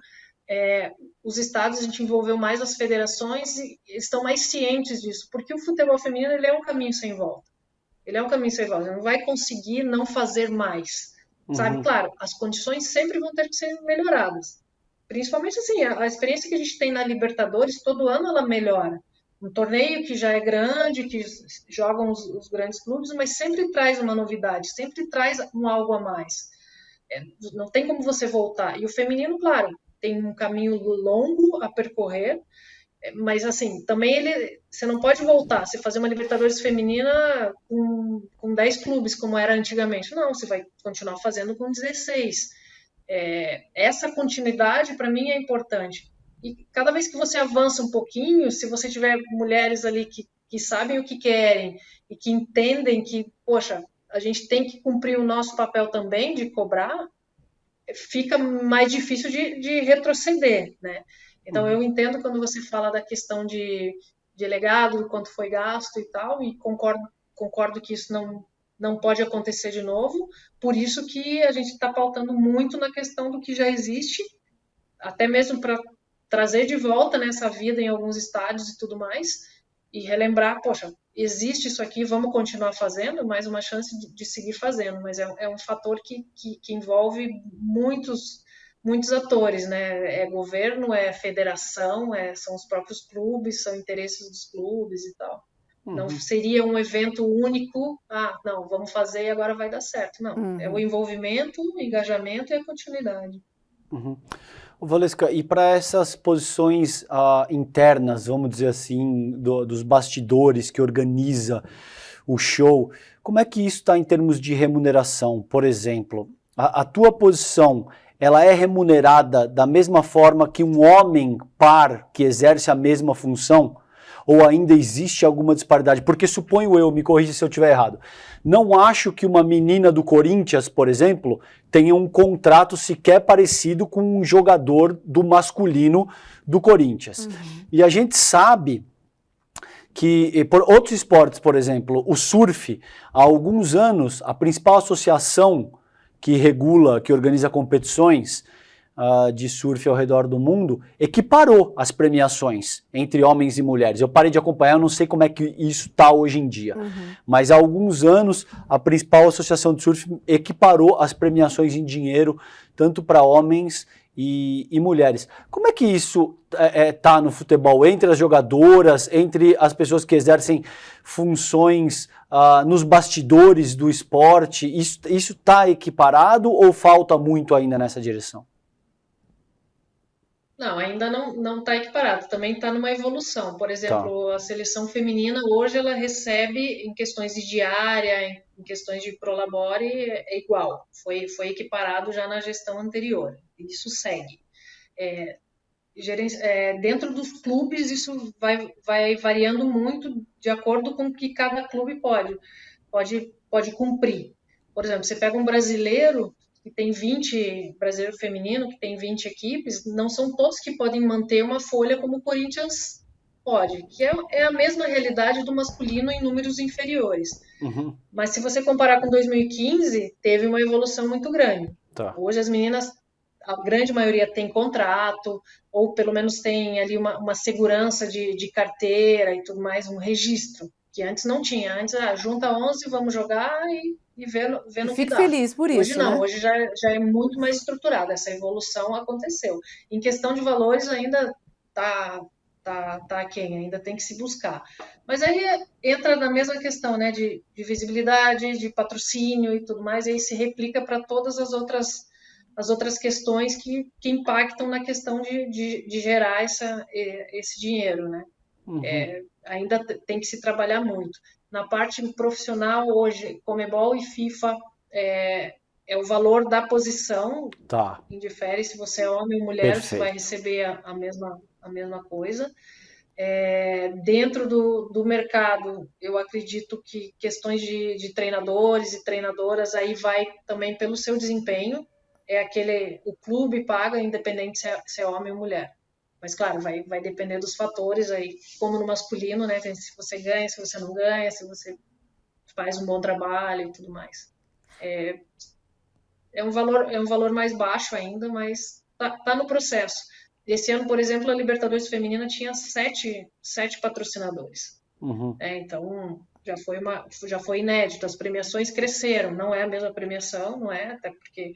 os estados, a gente envolveu mais as federações e estão mais cientes disso. Porque o futebol feminino ele é um caminho sem volta. Ele é um caminho sem volta. Ele não vai conseguir não fazer mais. Sabe?
Uhum.
Claro, as condições sempre vão ter que ser melhoradas. Principalmente assim, a experiência que a gente tem na Libertadores, todo ano ela melhora. Um torneio que já é grande, que jogam os grandes clubes, mas sempre traz uma novidade, sempre traz algo a mais. Não tem como você voltar. E o feminino, claro, tem um caminho longo a percorrer, mas assim, também você não pode voltar, você fazer uma Libertadores feminina com 10 clubes, como era antigamente. Não, você vai continuar fazendo com 16. Essa continuidade, para mim, é importante. E cada vez que você avança um pouquinho, se você tiver mulheres ali que sabem o que querem e que entendem que, poxa, a gente tem que cumprir o nosso papel também de cobrar, fica mais difícil de retroceder, né? Então,
Uhum.
eu entendo quando você fala da questão de legado, do quanto foi gasto e tal, e concordo que isso não pode acontecer de novo, por isso que a gente está pautando muito na questão do que já existe, até mesmo para trazer de volta nessa vida em alguns estádios e tudo mais, e relembrar, poxa, existe isso aqui, vamos continuar fazendo, mais uma chance de seguir fazendo, mas é um fator que envolve muitos atores, né? É governo, é federação, são os próprios clubes, são interesses dos clubes e tal. Não
Uhum.
seria um evento único, não, vamos fazer e agora vai dar certo. Não, é o
Uhum.
envolvimento, o engajamento e a continuidade.
Uhum. Ô, Valesca, e para essas posições internas, vamos dizer assim, dos bastidores que organiza o show, como é que isso está em termos de remuneração? Por exemplo, a tua posição, ela é remunerada da mesma forma que um homem par que exerce a mesma função? Ou ainda existe alguma disparidade? Porque suponho eu, me corrija se eu estiver errado, não acho que uma menina do Corinthians, por exemplo, tenha um contrato sequer parecido com um jogador do masculino do Corinthians.
Uhum.
E a gente sabe que, por outros esportes, por exemplo, o surf, há alguns anos, a principal associação que regula, que organiza competições de surf ao redor do mundo, equiparou as premiações entre homens e mulheres. Eu parei de acompanhar, eu não sei como é que isso está hoje em dia, mas há alguns anos a principal associação de surf equiparou as premiações em dinheiro, tanto para homens e mulheres. Como é que isso está no futebol? Entre as jogadoras, entre as pessoas que exercem funções nos bastidores do esporte, isso está equiparado ou falta muito ainda nessa direção?
Não, ainda não está equiparado, também está numa evolução. Por
Tá.
exemplo, a seleção feminina hoje ela recebe em questões de diária, em questões de prolabore, é igual, foi equiparado já na gestão anterior. Isso segue. Dentro dos clubes, isso vai variando muito de acordo com o que cada clube pode cumprir. Por exemplo, você pega um brasileiro que tem 20, brasileiro feminino, que tem 20 equipes, não são todos que podem manter uma folha como o Corinthians pode, que é a mesma realidade do masculino em números inferiores.
Uhum.
Mas se você comparar com 2015, teve uma evolução muito grande.
Tá.
Hoje as meninas, a grande maioria tem contrato, ou pelo menos tem ali uma segurança de carteira e tudo mais, um registro, que antes não tinha. Antes, junta 11, vamos jogar e ver
E
no que
fico
dá.
feliz por
Hoje
isso,
não,
né?
hoje já é muito mais estruturado, essa evolução aconteceu. Em questão de valores ainda tá aquém, ainda tem que se buscar. Mas aí entra na mesma questão, né, de visibilidade, de patrocínio e tudo mais, e aí se replica para todas as outras questões que impactam na questão de gerar esse dinheiro, né?
Uhum.
Ainda tem que se trabalhar muito. Na parte profissional, hoje, Conmebol e FIFA é o valor da posição,
Tá.
indifere se você é homem ou mulher, você vai
Perfeito.
receber a mesma coisa. Dentro do mercado, eu acredito que questões de treinadores e treinadoras aí vai também pelo seu desempenho. O clube paga, independente se é homem ou mulher. Mas, claro, vai depender dos fatores aí, como no masculino, né? Se você ganha, se você não ganha, se você faz um bom trabalho e tudo mais. É um valor mais baixo ainda, mas tá no processo. Esse ano, por exemplo, a Libertadores Feminina tinha sete patrocinadores.
Uhum.
Então, já foi inédito. As premiações cresceram. Não é a mesma premiação, não é? Até porque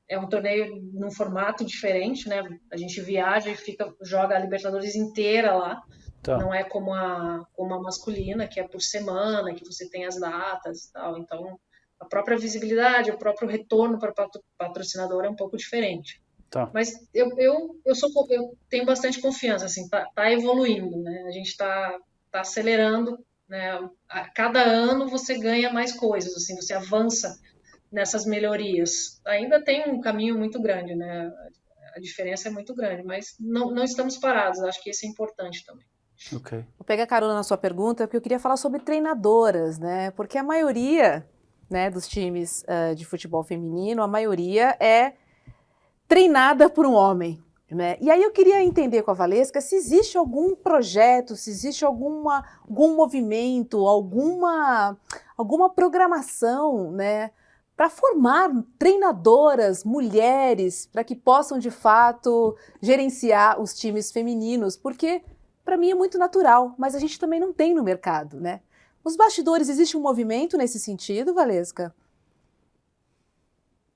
é um torneio num formato diferente, né? A gente viaja e joga a Libertadores inteira lá.
Tá.
Não é como a masculina, que é por semana, que você tem as datas e tal. Então, a própria visibilidade, o próprio retorno para o patrocinador é um pouco diferente.
Tá.
Mas eu tenho bastante confiança, assim, tá evoluindo, né? A gente tá acelerando, né? A cada ano você ganha mais coisas, assim, você avança nessas melhorias. Ainda tem um caminho muito grande, né? A diferença é muito grande, mas não estamos parados. Acho que isso é importante também.
Ok.
Vou pegar carona na sua pergunta, porque eu queria falar sobre treinadoras, né? Porque a maioria, né, dos times de futebol feminino, a maioria é treinada por um homem, né? E aí eu queria entender com a Valesca se existe algum projeto, se existe algum movimento, alguma programação, né, para formar treinadoras, mulheres, para que possam de fato gerenciar os times femininos, porque para mim é muito natural, mas a gente também não tem no mercado, né? Nos bastidores existe um movimento nesse sentido, Valesca?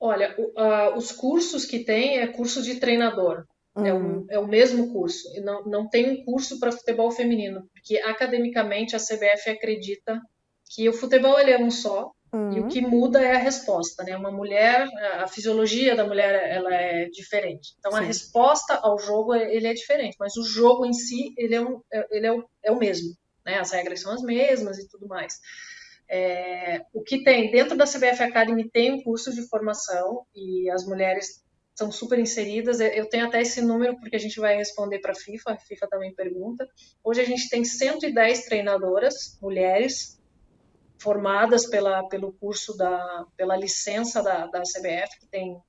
Olha, os cursos que tem é curso de treinador.
Hum,
É o mesmo curso. E não tem um curso para futebol feminino, porque academicamente a CBF acredita que o futebol ele é um só e o que
hum,
muda é a resposta, né? Uma mulher, a fisiologia da mulher ela é diferente. Então a
sim.
resposta ao jogo ele é diferente, mas o jogo em si é o mesmo, né? As regras são as mesmas e tudo mais. O que tem dentro da CBF Academy tem um curso de formação e as mulheres são super inseridas. Eu tenho até esse número porque a gente vai responder para a FIFA também pergunta. Hoje a gente tem 110 treinadoras, mulheres, formadas pelo curso pela licença da CBF,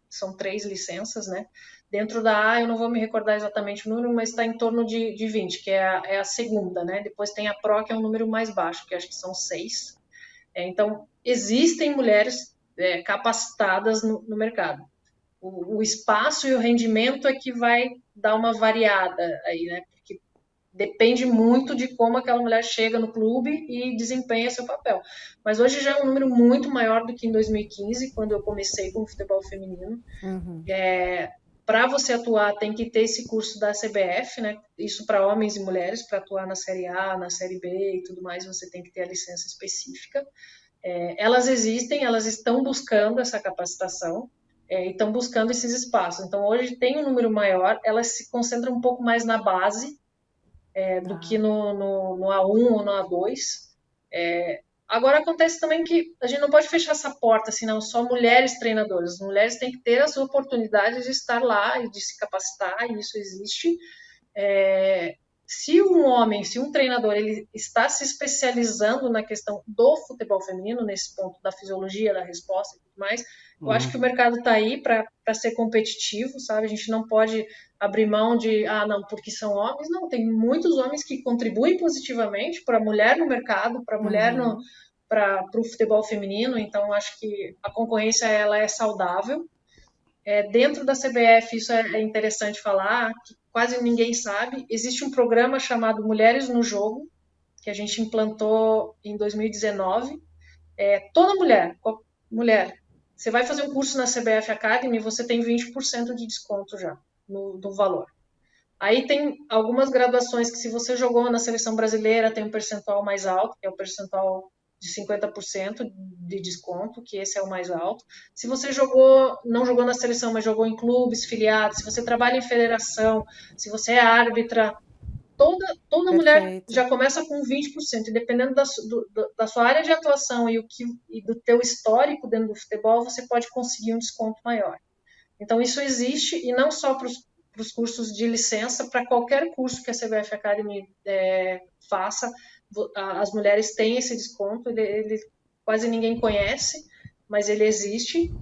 são 3 licenças, né? Dentro da A, eu não vou me recordar exatamente o número, mas está em torno de 20, que é a segunda, né? Depois tem a Pro, que é um número mais baixo, que acho que são 6. Então, existem mulheres capacitadas no mercado. O espaço e o rendimento é que vai dar uma variada aí, né? Porque depende muito de como aquela mulher chega no clube e desempenha seu papel. Mas hoje já é um número muito maior do que em 2015, quando eu comecei com o futebol feminino.
Uhum.
Para você atuar, tem que ter esse curso da CBF, né? Isso para homens e mulheres, para atuar na Série A, na Série B e tudo mais, você tem que ter a licença específica. Elas existem, elas estão buscando essa capacitação e estão buscando esses espaços. Então, hoje tem um número maior, elas se concentram um pouco mais na base do que
Ah,
no A1 ou no A2. Agora, acontece também que a gente não pode fechar essa porta, assim, não, só mulheres treinadoras. As mulheres têm que ter as oportunidades de estar lá e de se capacitar, e isso existe. Se um treinador, ele está se especializando na questão do futebol feminino, nesse ponto da fisiologia, da resposta e tudo mais, eu acho que o mercado está aí para ser competitivo, sabe? A gente não pode abrir mão de, não, porque são homens. Não, tem muitos homens que contribuem positivamente para a mulher no mercado, para a mulher
uhum.
para o futebol feminino, então acho que a concorrência ela é saudável. Dentro da CBF, isso é interessante falar, que quase ninguém sabe, existe um programa chamado Mulheres no Jogo, que a gente implantou em 2019. Toda mulher, você vai fazer um curso na CBF Academy, você tem 20% de desconto já no valor. Aí tem algumas graduações que se você jogou na seleção brasileira tem um percentual mais alto, que é o percentual de 50% de desconto, que esse é o mais alto. Se você não jogou na seleção, mas jogou em clubes, filiados, se você trabalha em federação, se você é árbitra, toda mulher
Perfeito.
já começa com 20%, e dependendo da sua área de atuação e do teu histórico dentro do futebol, você pode conseguir um desconto maior. Então, isso existe, e não só para os cursos de licença para qualquer curso que a CBF Academy faça. As mulheres têm esse desconto, ele quase ninguém conhece, mas ele existe.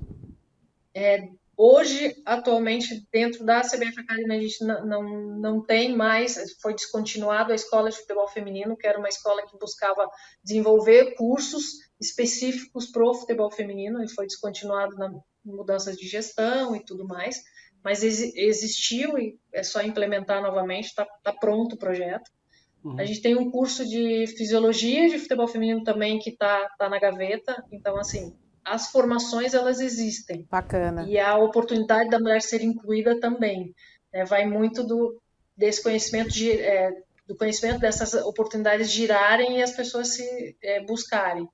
Hoje, atualmente, dentro da CBF Academy, a gente não tem mais, foi descontinuado a escola de futebol feminino, que era uma escola que buscava desenvolver cursos específicos para o futebol feminino, e foi descontinuado na mudanças de gestão e tudo mais, mas existiu e é só implementar novamente, está pronto o projeto. A gente tem um curso de fisiologia de futebol feminino também que está na gaveta, então, assim, as formações, elas existem.
Bacana.
E a oportunidade da mulher ser incluída também. Vai muito desse conhecimento, do conhecimento dessas oportunidades girarem e as pessoas se buscarem.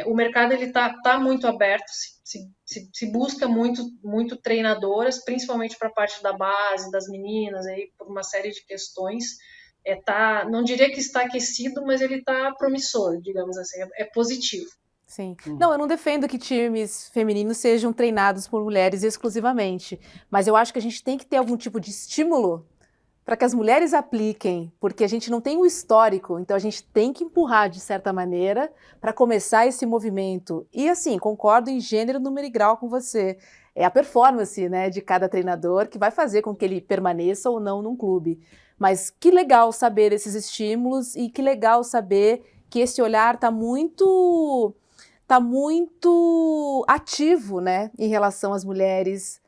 O mercado está muito aberto, se busca muito treinadoras, principalmente para a parte da base, das meninas, aí, por uma série de questões. Não diria que está aquecido, mas ele está promissor, digamos assim, é positivo.
Sim. Não, eu não defendo que times femininos sejam treinados por mulheres exclusivamente, mas eu acho que a gente tem que ter algum tipo de estímulo para que as mulheres apliquem, porque a gente não tem o histórico, então a gente tem que empurrar de certa maneira para começar esse movimento. E assim, concordo em gênero, número e grau com você. É a performance, né, de cada treinador que vai fazer com que ele permaneça ou não num clube. Mas que legal saber esses estímulos e que legal saber que esse olhar está muito ativo, né, em relação às mulheres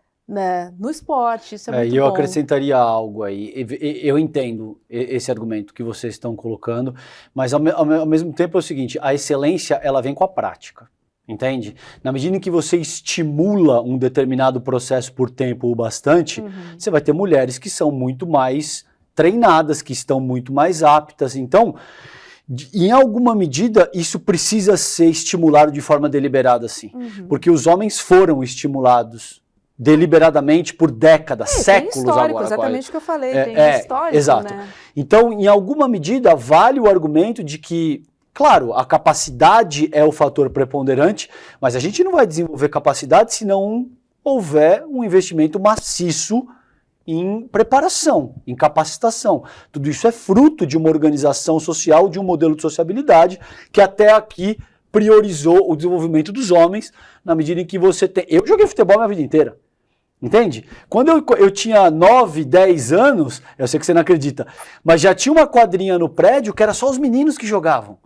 no esporte. Isso é muito
eu
bom.
acrescentaria algo aí. Eu entendo esse argumento que vocês estão colocando, mas ao mesmo tempo é o seguinte, a excelência, ela vem com a prática, entende? Na medida em que você estimula um determinado processo por tempo ou bastante, você vai ter mulheres que são muito mais treinadas, que estão muito mais aptas. Então, em alguma medida, isso precisa ser estimulado de forma deliberada, sim. Porque os homens foram estimulados deliberadamente por décadas, séculos
tem histórico,
agora.
Exatamente o que eu falei, tem histórico,
exato.
né?
Então, em alguma medida, vale o argumento de que, claro, a capacidade é o fator preponderante, mas a gente não vai desenvolver capacidade se não houver um investimento maciço em preparação, em capacitação. Tudo isso é fruto de uma organização social, de um modelo de sociabilidade que até aqui priorizou o desenvolvimento dos homens, na medida em que você tem... Eu joguei futebol minha vida inteira, entende? Quando eu tinha 9, 10 anos, eu sei que você não acredita, mas já tinha uma quadrinha no prédio que era só os meninos que jogavam.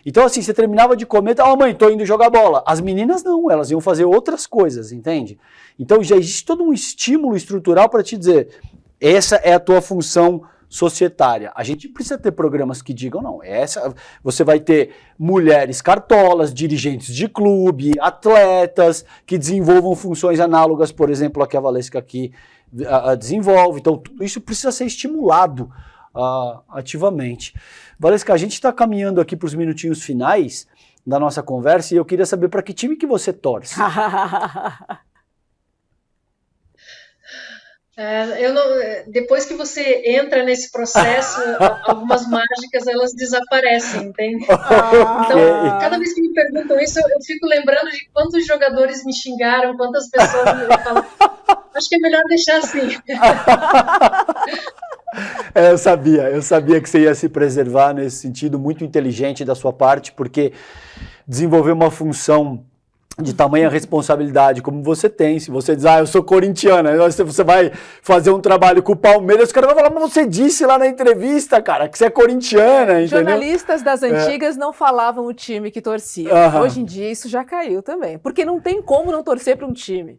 Então assim, você terminava de comer, mãe, tô indo jogar bola. As meninas não, elas iam fazer outras coisas, entende? Então já existe todo um estímulo estrutural para te dizer, essa é a tua função societária. A gente precisa ter programas que digam, não, você vai ter mulheres cartolas, dirigentes de clube, atletas que desenvolvam funções análogas, por exemplo, a que a Valesca aqui desenvolve. Então, tudo isso precisa ser estimulado ativamente. Valesca, a gente está caminhando aqui para os minutinhos finais da nossa conversa e eu queria saber para que time que você torce.
Depois que você entra nesse processo, algumas mágicas elas desaparecem, entende? Então, cada vez que me perguntam isso, eu fico lembrando de quantos jogadores me xingaram, quantas pessoas me falam, acho que é melhor deixar assim.
Eu sabia que você ia se preservar nesse sentido, muito inteligente da sua parte, porque desenvolver uma função de tamanha responsabilidade como você tem, se você diz, eu sou corintiana, você vai fazer um trabalho com o Palmeiras, os caras vão falar, mas você disse lá na entrevista, cara, que você é corintiana, entendeu?
Jornalistas das antigas não falavam o time que torcia. Hoje em dia isso já caiu também, porque não tem como não torcer para um time.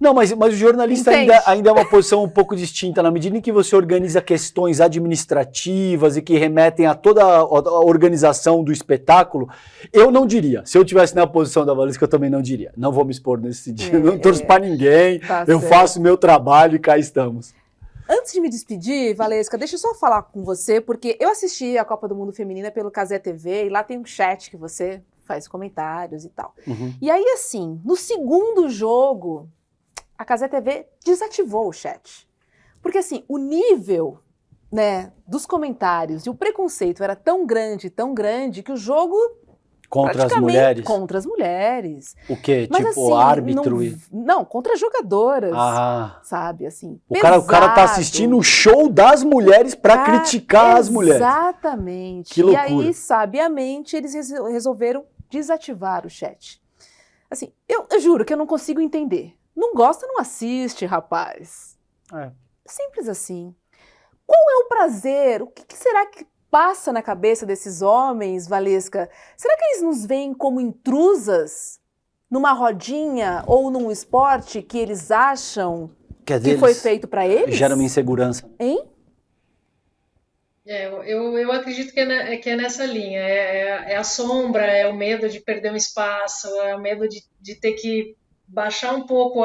Não, mas o jornalista ainda é uma posição um pouco distinta, na medida em que você organiza questões administrativas e que remetem a toda a organização do espetáculo, eu não diria. Se eu tivesse na posição da Valesca, eu também não diria. Não vou me expor nesse dia, não torço para ninguém, eu faço o meu trabalho e cá estamos.
Antes de me despedir, Valesca, deixa eu só falar com você, porque eu assisti a Copa do Mundo Feminina pelo Cazé TV e lá tem um chat que você faz comentários e tal. E aí, assim, no segundo jogo, a Cazé TV desativou o chat. Porque, assim, o nível, né, dos comentários e o preconceito era tão grande, que o jogo
Contra as
praticamente
mulheres?
contra as mulheres.
O quê?
Mas
Tipo,
assim,
árbitro?
não, contra jogadoras,
Ah,
sabe, assim,
o cara tá
pesado.
assistindo o show das mulheres pra criticar as mulheres.
Exatamente.
Que loucura.
E aí, sabiamente, eles resolveram desativar o chat. Assim, eu juro que eu não consigo entender. Não gosta, não assiste, rapaz.
É.
Simples assim. Qual é o prazer? O que será que passa na cabeça desses homens, Valesca? Será que eles nos veem como intrusas numa rodinha ou num esporte que eles acham
Quer dizer,
que foi
eles
feito para eles?
gera uma insegurança.
Hein?
Eu acredito que é nessa linha. É a sombra, é o medo de perder um espaço, é o medo de ter que baixar um pouco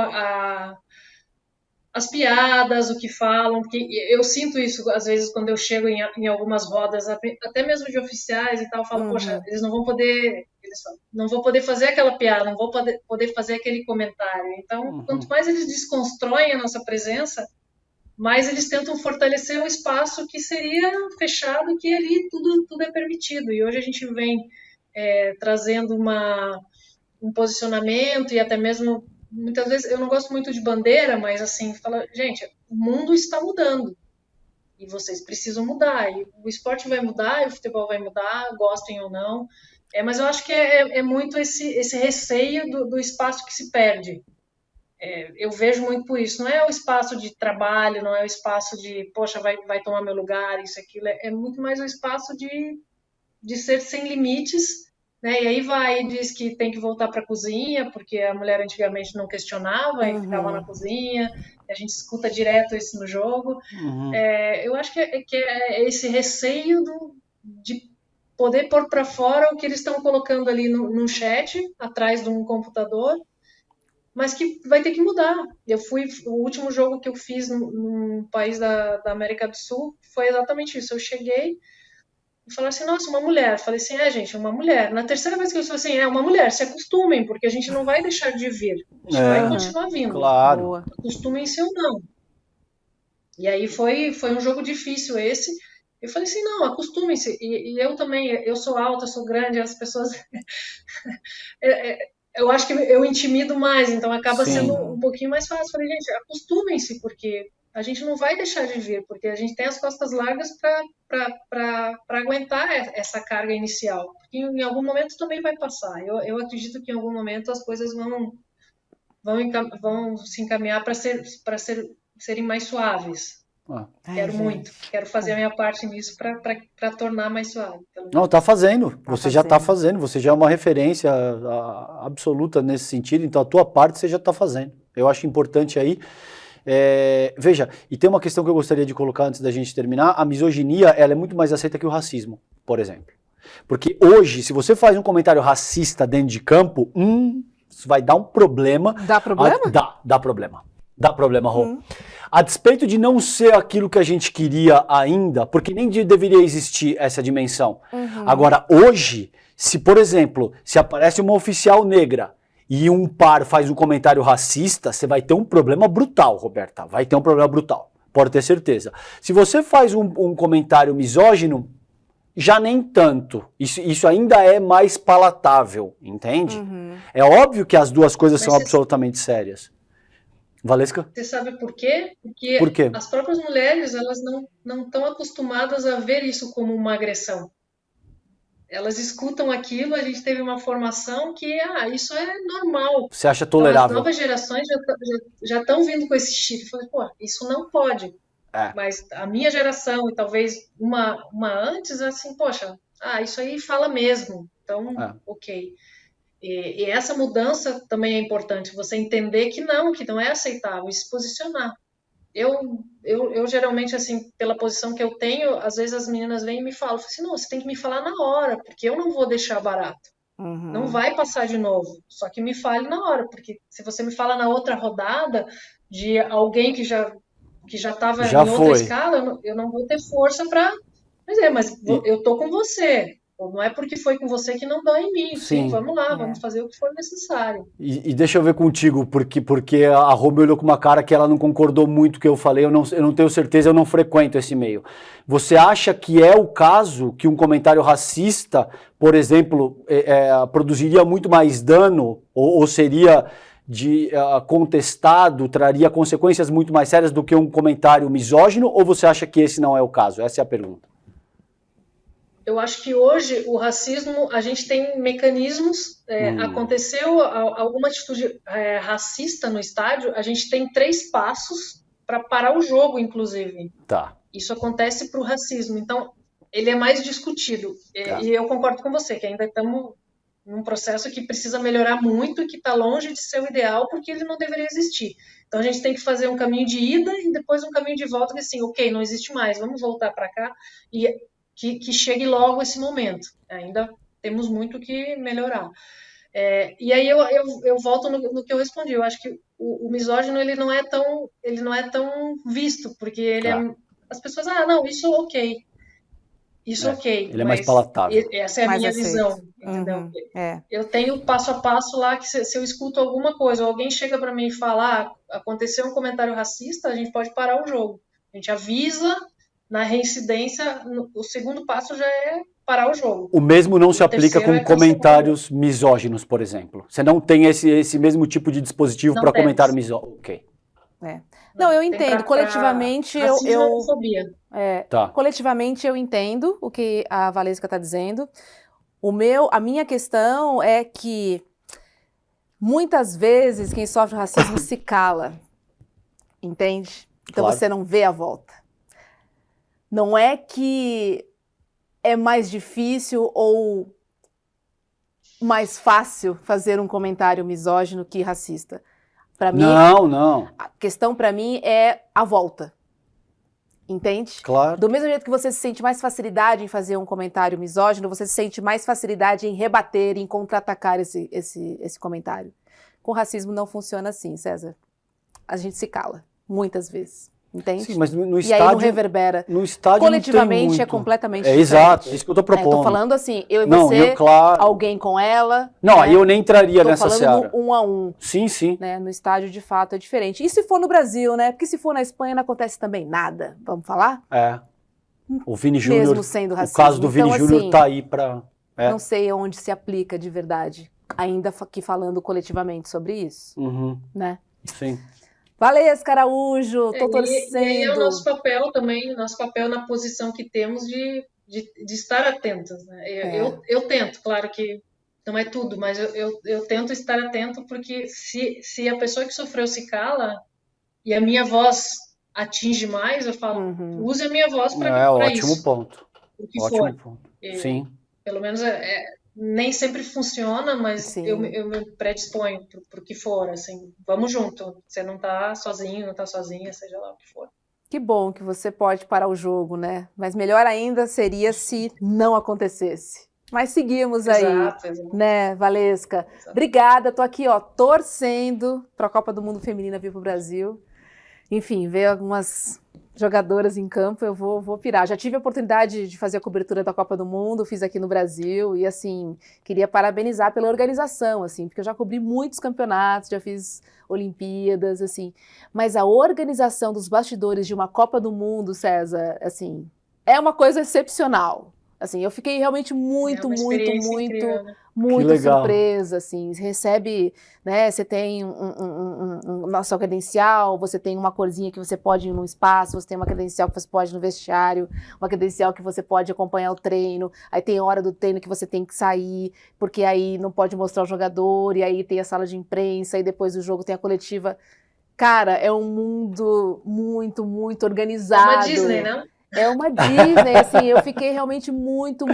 as piadas, o que falam, porque eu sinto isso às vezes quando eu chego em algumas rodas, até mesmo de oficiais e tal, eu falo, poxa, eles não vão poder, eles falam, não vou poder fazer aquela piada, não vou poder fazer aquele comentário. Então, quanto mais eles desconstroem a nossa presença, mais eles tentam fortalecer um espaço que seria fechado, que ali tudo é permitido. E hoje a gente vem trazendo um posicionamento e até mesmo muitas vezes eu não gosto muito de bandeira, mas assim, fala, gente, o mundo está mudando e vocês precisam mudar. E o esporte vai mudar, e o futebol vai mudar, gostem ou não. Mas eu acho que é muito esse receio do espaço que se perde. Eu vejo muito por isso. Não é o espaço de trabalho, não é o espaço de, poxa, vai tomar meu lugar, isso, aquilo. É muito mais o espaço de ser sem limites, né? E aí diz que tem que voltar para a cozinha, porque a mulher antigamente não questionava e ficava na cozinha, a gente escuta direto isso no jogo. Eu acho que é esse receio de poder pôr para fora o que eles estão colocando ali no chat, atrás de um computador, mas que vai ter que mudar. O último jogo que eu fiz num país da América do Sul foi exatamente isso. Eu cheguei e falaram assim, nossa, uma mulher. Eu falei assim, gente, uma mulher. Na terceira vez que eu falei assim, uma mulher, se acostumem, porque a gente não vai deixar de vir. A gente vai continuar vindo.
Claro.
Boa.
Acostumem-se ou não. E aí foi um jogo difícil esse. Eu falei assim, não, acostumem-se. E eu também, eu sou alta, sou grande, as pessoas... eu acho que eu intimido mais, então acaba sendo um pouquinho mais fácil. Eu falei, gente, acostumem-se, porque a gente não vai deixar de vir, porque a gente tem as costas largas para aguentar essa carga inicial. Porque em algum momento também vai passar. Eu acredito que em algum momento as coisas vão se encaminhar para serem mais suaves. Quero fazer a minha parte nisso para tornar mais suave.
Não, tá fazendo. Você já tá fazendo. Você já é uma referência absoluta nesse sentido. Então a tua parte você já tá fazendo. Eu acho importante aí. Veja, e tem uma questão que eu gostaria de colocar antes da gente terminar. A misoginia, ela é muito mais aceita que o racismo, por exemplo. Porque hoje, se você faz um comentário racista dentro de campo, isso vai dar um problema.
Dá problema?
Dá problema. Dá problema, Rô. A despeito de não ser aquilo que a gente queria ainda, porque nem deveria existir essa dimensão. Agora, hoje, se, por exemplo, se aparece uma oficial negra e um par faz um comentário racista, você vai ter um problema brutal, Roberta. Vai ter um problema brutal. Pode ter certeza. Se você faz um comentário misógino, já nem tanto. Isso ainda é mais palatável, entende? É óbvio que as duas coisas são absolutamente sérias. Valesca?
Você sabe por quê?
Por quê?
As próprias mulheres, elas não estão acostumadas a ver isso como uma agressão. Elas escutam aquilo, a gente teve uma formação que, isso é normal.
Você acha tolerável?
Então, as novas gerações já estão vindo com esse chip. Eu falei, isso não pode. Mas a minha geração, e talvez uma antes, assim, poxa, isso aí fala mesmo. Então, ok. E essa mudança também é importante, você entender que não é aceitável, e se posicionar. Eu geralmente, assim, pela posição que eu tenho, às vezes as meninas vêm e me falam assim, não, você tem que me falar na hora, porque eu não vou deixar barato. Não vai passar de novo, só que me fale na hora, porque se você me fala na outra rodada de alguém que já estava em outra escala, eu não vou ter força para dizer, mas eu tô com você. Ou não é porque foi com você que não dói em mim. Sim, vamos lá, vamos fazer o que for necessário.
E deixa eu ver contigo, porque a Rô me olhou com uma cara que ela não concordou muito com o que eu falei, eu não tenho certeza, eu não frequento esse meio. Você acha que é o caso que um comentário racista, por exemplo, produziria muito mais dano, ou seria contestado, traria consequências muito mais sérias do que um comentário misógino, ou você acha que esse não é o caso? Essa é a pergunta.
Eu acho que hoje o racismo, a gente tem mecanismos, aconteceu alguma atitude racista no estádio, a gente tem 3 passos para parar o jogo, inclusive.
Tá.
Isso acontece para o racismo, então ele é mais discutido.
Tá.
E eu concordo com você, que ainda estamos num processo que precisa melhorar muito e que está longe de ser o ideal, porque ele não deveria existir. Então a gente tem que fazer um caminho de ida e depois um caminho de volta, que assim, ok, não existe mais, vamos voltar para cá e que chegue logo esse momento. Ainda temos muito que melhorar. E aí eu volto no que eu respondi. Eu acho que o misógino ele não é tão visto, porque as pessoas, não, isso ok. Isso ok.
Ele é mais palatável.
Essa é a minha visão, entendeu? Eu tenho passo a passo lá que se eu escuto alguma coisa, ou alguém chega para mim e fala, aconteceu um comentário racista, a gente pode parar o jogo. A gente avisa. Na reincidência, o segundo passo já é parar o jogo.
O mesmo não se aplica com comentários misóginos, por exemplo. Você não tem esse mesmo tipo de dispositivo para comentário misógino. Ok.
Não, eu entendo. Coletivamente, coletivamente eu entendo o que a Valesca está dizendo. A minha questão é que muitas vezes quem sofre racismo se cala, entende? Então você não vê a volta. Não é que é mais difícil ou mais fácil fazer um comentário misógino que racista. Para mim,
não.
A questão para mim é a volta. Entende?
Claro.
Do mesmo jeito que você se sente mais facilidade em fazer um comentário misógino, você se sente mais facilidade em rebater, em contra-atacar esse comentário. Com racismo não funciona assim, César. A gente se cala, muitas vezes. Entende?
Sim, mas no estádio...
E aí não reverbera.
No estádio
coletivamente é completamente diferente.
Exato, é isso que eu tô propondo.
Tô falando assim, eu e você, alguém com ela...
Não, aí eu nem entraria nessa seara.
Tô falando no 1 a 1.
Sim.
Né? No estádio, de fato, é diferente. E se for no Brasil, né? Porque se for na Espanha não acontece também nada. Vamos falar?
O Vini Júnior...
Mesmo sendo racismo.
O caso do Vini Júnior tá aí pra...
Não sei onde se aplica de verdade. Ainda aqui falando coletivamente sobre isso. Né?
Sim.
Valesca Araújo, tô torcendo.
E é o nosso papel também, nosso papel na posição que temos de estar atentos. Né? Eu tento, claro que não é tudo, mas eu tento estar atento, porque se a pessoa que sofreu se cala e a minha voz atinge mais, eu falo, use a minha voz para isso.
Ótimo ponto.
O que for.
Ponto. Sim.
Pelo menos nem sempre funciona, mas eu me predisponho para o que for, assim, vamos junto, você não tá sozinho, não tá sozinha, seja lá o que for.
Que bom que você pode parar o jogo, né? Mas melhor ainda seria se não acontecesse. Mas seguimos aí,
exato.
Né, Valesca? Exato. Obrigada, tô aqui, torcendo para a Copa do Mundo Feminina vir pro Brasil. Enfim, ver algumas jogadoras em campo, eu vou pirar. Já tive a oportunidade de fazer a cobertura da Copa do Mundo, fiz aqui no Brasil, e assim, queria parabenizar pela organização, assim, porque eu já cobri muitos campeonatos, já fiz Olimpíadas, assim, mas a organização dos bastidores de uma Copa do Mundo, César, assim, é uma coisa excepcional. Assim, eu fiquei realmente muito surpresa, assim, você recebe, né, você tem um nossa credencial, você tem uma corzinha que você pode ir no espaço, você tem uma credencial que você pode ir no vestiário, uma credencial que você pode acompanhar o treino, aí tem hora do treino que você tem que sair, porque aí não pode mostrar o jogador, e aí tem a sala de imprensa, e depois do jogo tem a coletiva. Cara, é um mundo muito organizado.
É uma Disney, né?
É uma Disney, assim, eu fiquei realmente muito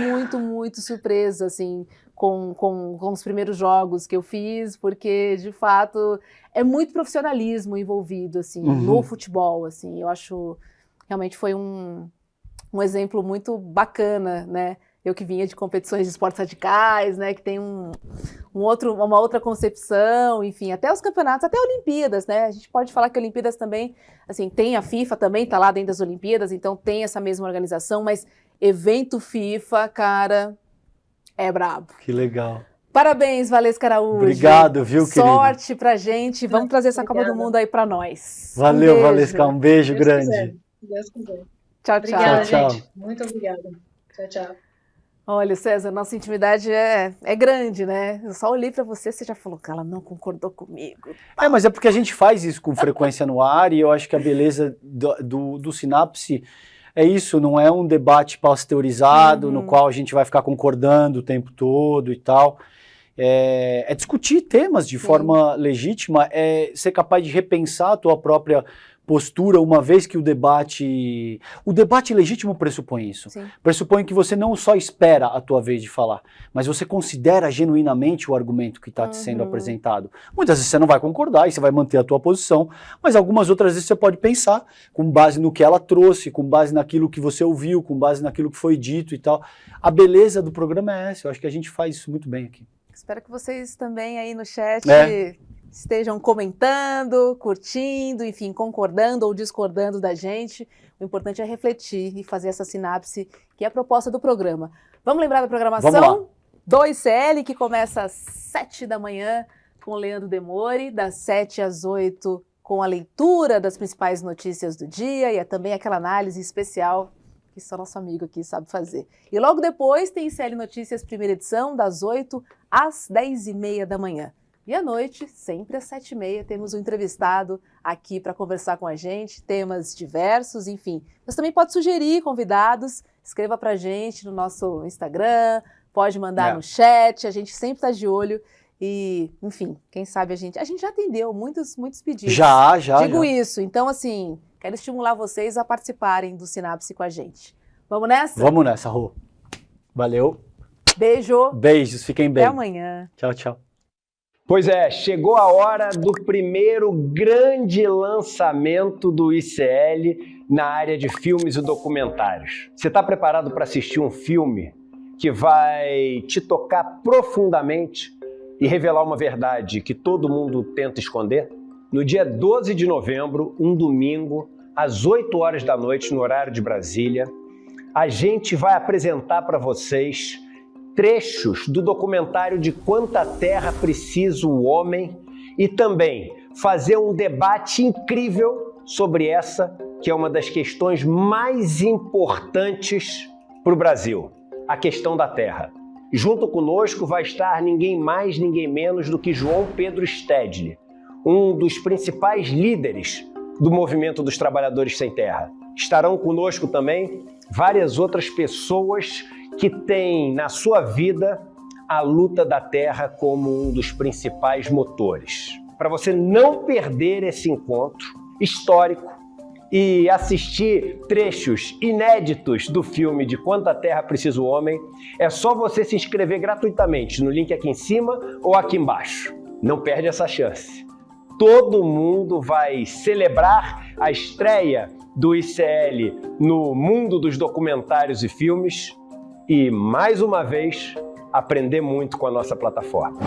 surpresa, assim, com os primeiros jogos que eu fiz, porque, de fato, é muito profissionalismo envolvido, assim, no futebol, assim, eu acho, realmente foi um exemplo muito bacana, né? Eu que vinha de competições de esportes radicais, né, que tem uma outra concepção, enfim, até os campeonatos, até Olimpíadas, né, a gente pode falar que Olimpíadas também, assim, tem a FIFA também, tá lá dentro das Olimpíadas, então tem essa mesma organização, mas evento FIFA, cara, É brabo.
Que legal.
Parabéns, Valesca Araújo.
Obrigado, viu, querido?
Sorte pra gente. Vamos trazer essa Copa do Mundo aí pra nós.
Valeu,
beijo.
Valesca. Um beijo
Deus
grande.
quiser, se Deus quiser.
Tchau,
Obrigada,
Tchau, tchau.
gente. Muito obrigada. Tchau, tchau.
Olha, César, nossa intimidade é grande, né? Eu só olhei pra você já falou que ela não concordou comigo.
Mas é porque a gente faz isso com frequência no ar e eu acho que a beleza do Sinapse é isso, não é um debate pasteurizado no qual a gente vai ficar concordando o tempo todo e tal. É discutir temas de forma legítima, é ser capaz de repensar a tua própria postura, uma vez que o debate legítimo pressupõe isso.
Sim.
Pressupõe que você não só espera a tua vez de falar, mas você considera genuinamente o argumento que está te sendo apresentado. Muitas vezes você não vai concordar e você vai manter a tua posição, mas algumas outras vezes você pode pensar com base no que ela trouxe, com base naquilo que você ouviu, com base naquilo que foi dito e tal. A beleza do programa é essa, eu acho que a gente faz isso muito bem aqui.
Espero que vocês também aí no chat
É.
estejam comentando, curtindo, enfim, concordando ou discordando da gente. O importante é refletir e fazer essa sinapse, que é a proposta do programa. Vamos lembrar da programação?
Vamos lá.
2CL, que começa às 7 da manhã com o Leandro Demore, das 7 às 8 com a leitura das principais notícias do dia e também aquela análise especial que só nosso amigo aqui sabe fazer. E logo depois tem CL Notícias, primeira edição, das 8 às 10h30 da manhã. E à noite, sempre às 7h30, temos um entrevistado aqui para conversar com a gente, temas diversos, enfim. Mas também pode sugerir convidados, escreva para a gente no nosso Instagram, pode mandar no chat, a gente sempre está de olho e, enfim, quem sabe a gente já atendeu muitos pedidos.
Já.
Digo isso, então assim, quero estimular vocês a participarem do Sinapse com a gente. Vamos nessa?
Vamos nessa, Rô. Valeu.
Beijo.
Beijos, fiquem bem.
Até amanhã.
Tchau, tchau.
Pois é, chegou a hora do primeiro grande lançamento do ICL na área de filmes e documentários. Você está preparado para assistir um filme que vai te tocar profundamente e revelar uma verdade que todo mundo tenta esconder? No dia 12 de novembro, um domingo, às 8 horas da noite, no horário de Brasília, a gente vai apresentar para vocês trechos do documentário De Quanta Terra Precisa o Homem e também fazer um debate incrível sobre essa, que é uma das questões mais importantes para o Brasil, a questão da terra. Junto conosco vai estar ninguém mais, ninguém menos do que João Pedro Stedley, um dos principais líderes do movimento dos trabalhadores sem terra. Estarão conosco também várias outras pessoas que têm na sua vida a luta da terra como um dos principais motores. Para você não perder esse encontro histórico e assistir trechos inéditos do filme De Quanta Terra Precisa o Homem, é só você se inscrever gratuitamente no link aqui em cima ou aqui embaixo. Não perde essa chance. Todo mundo vai celebrar a estreia do ICL no mundo dos documentários e filmes e, mais uma vez, aprender muito com a nossa plataforma.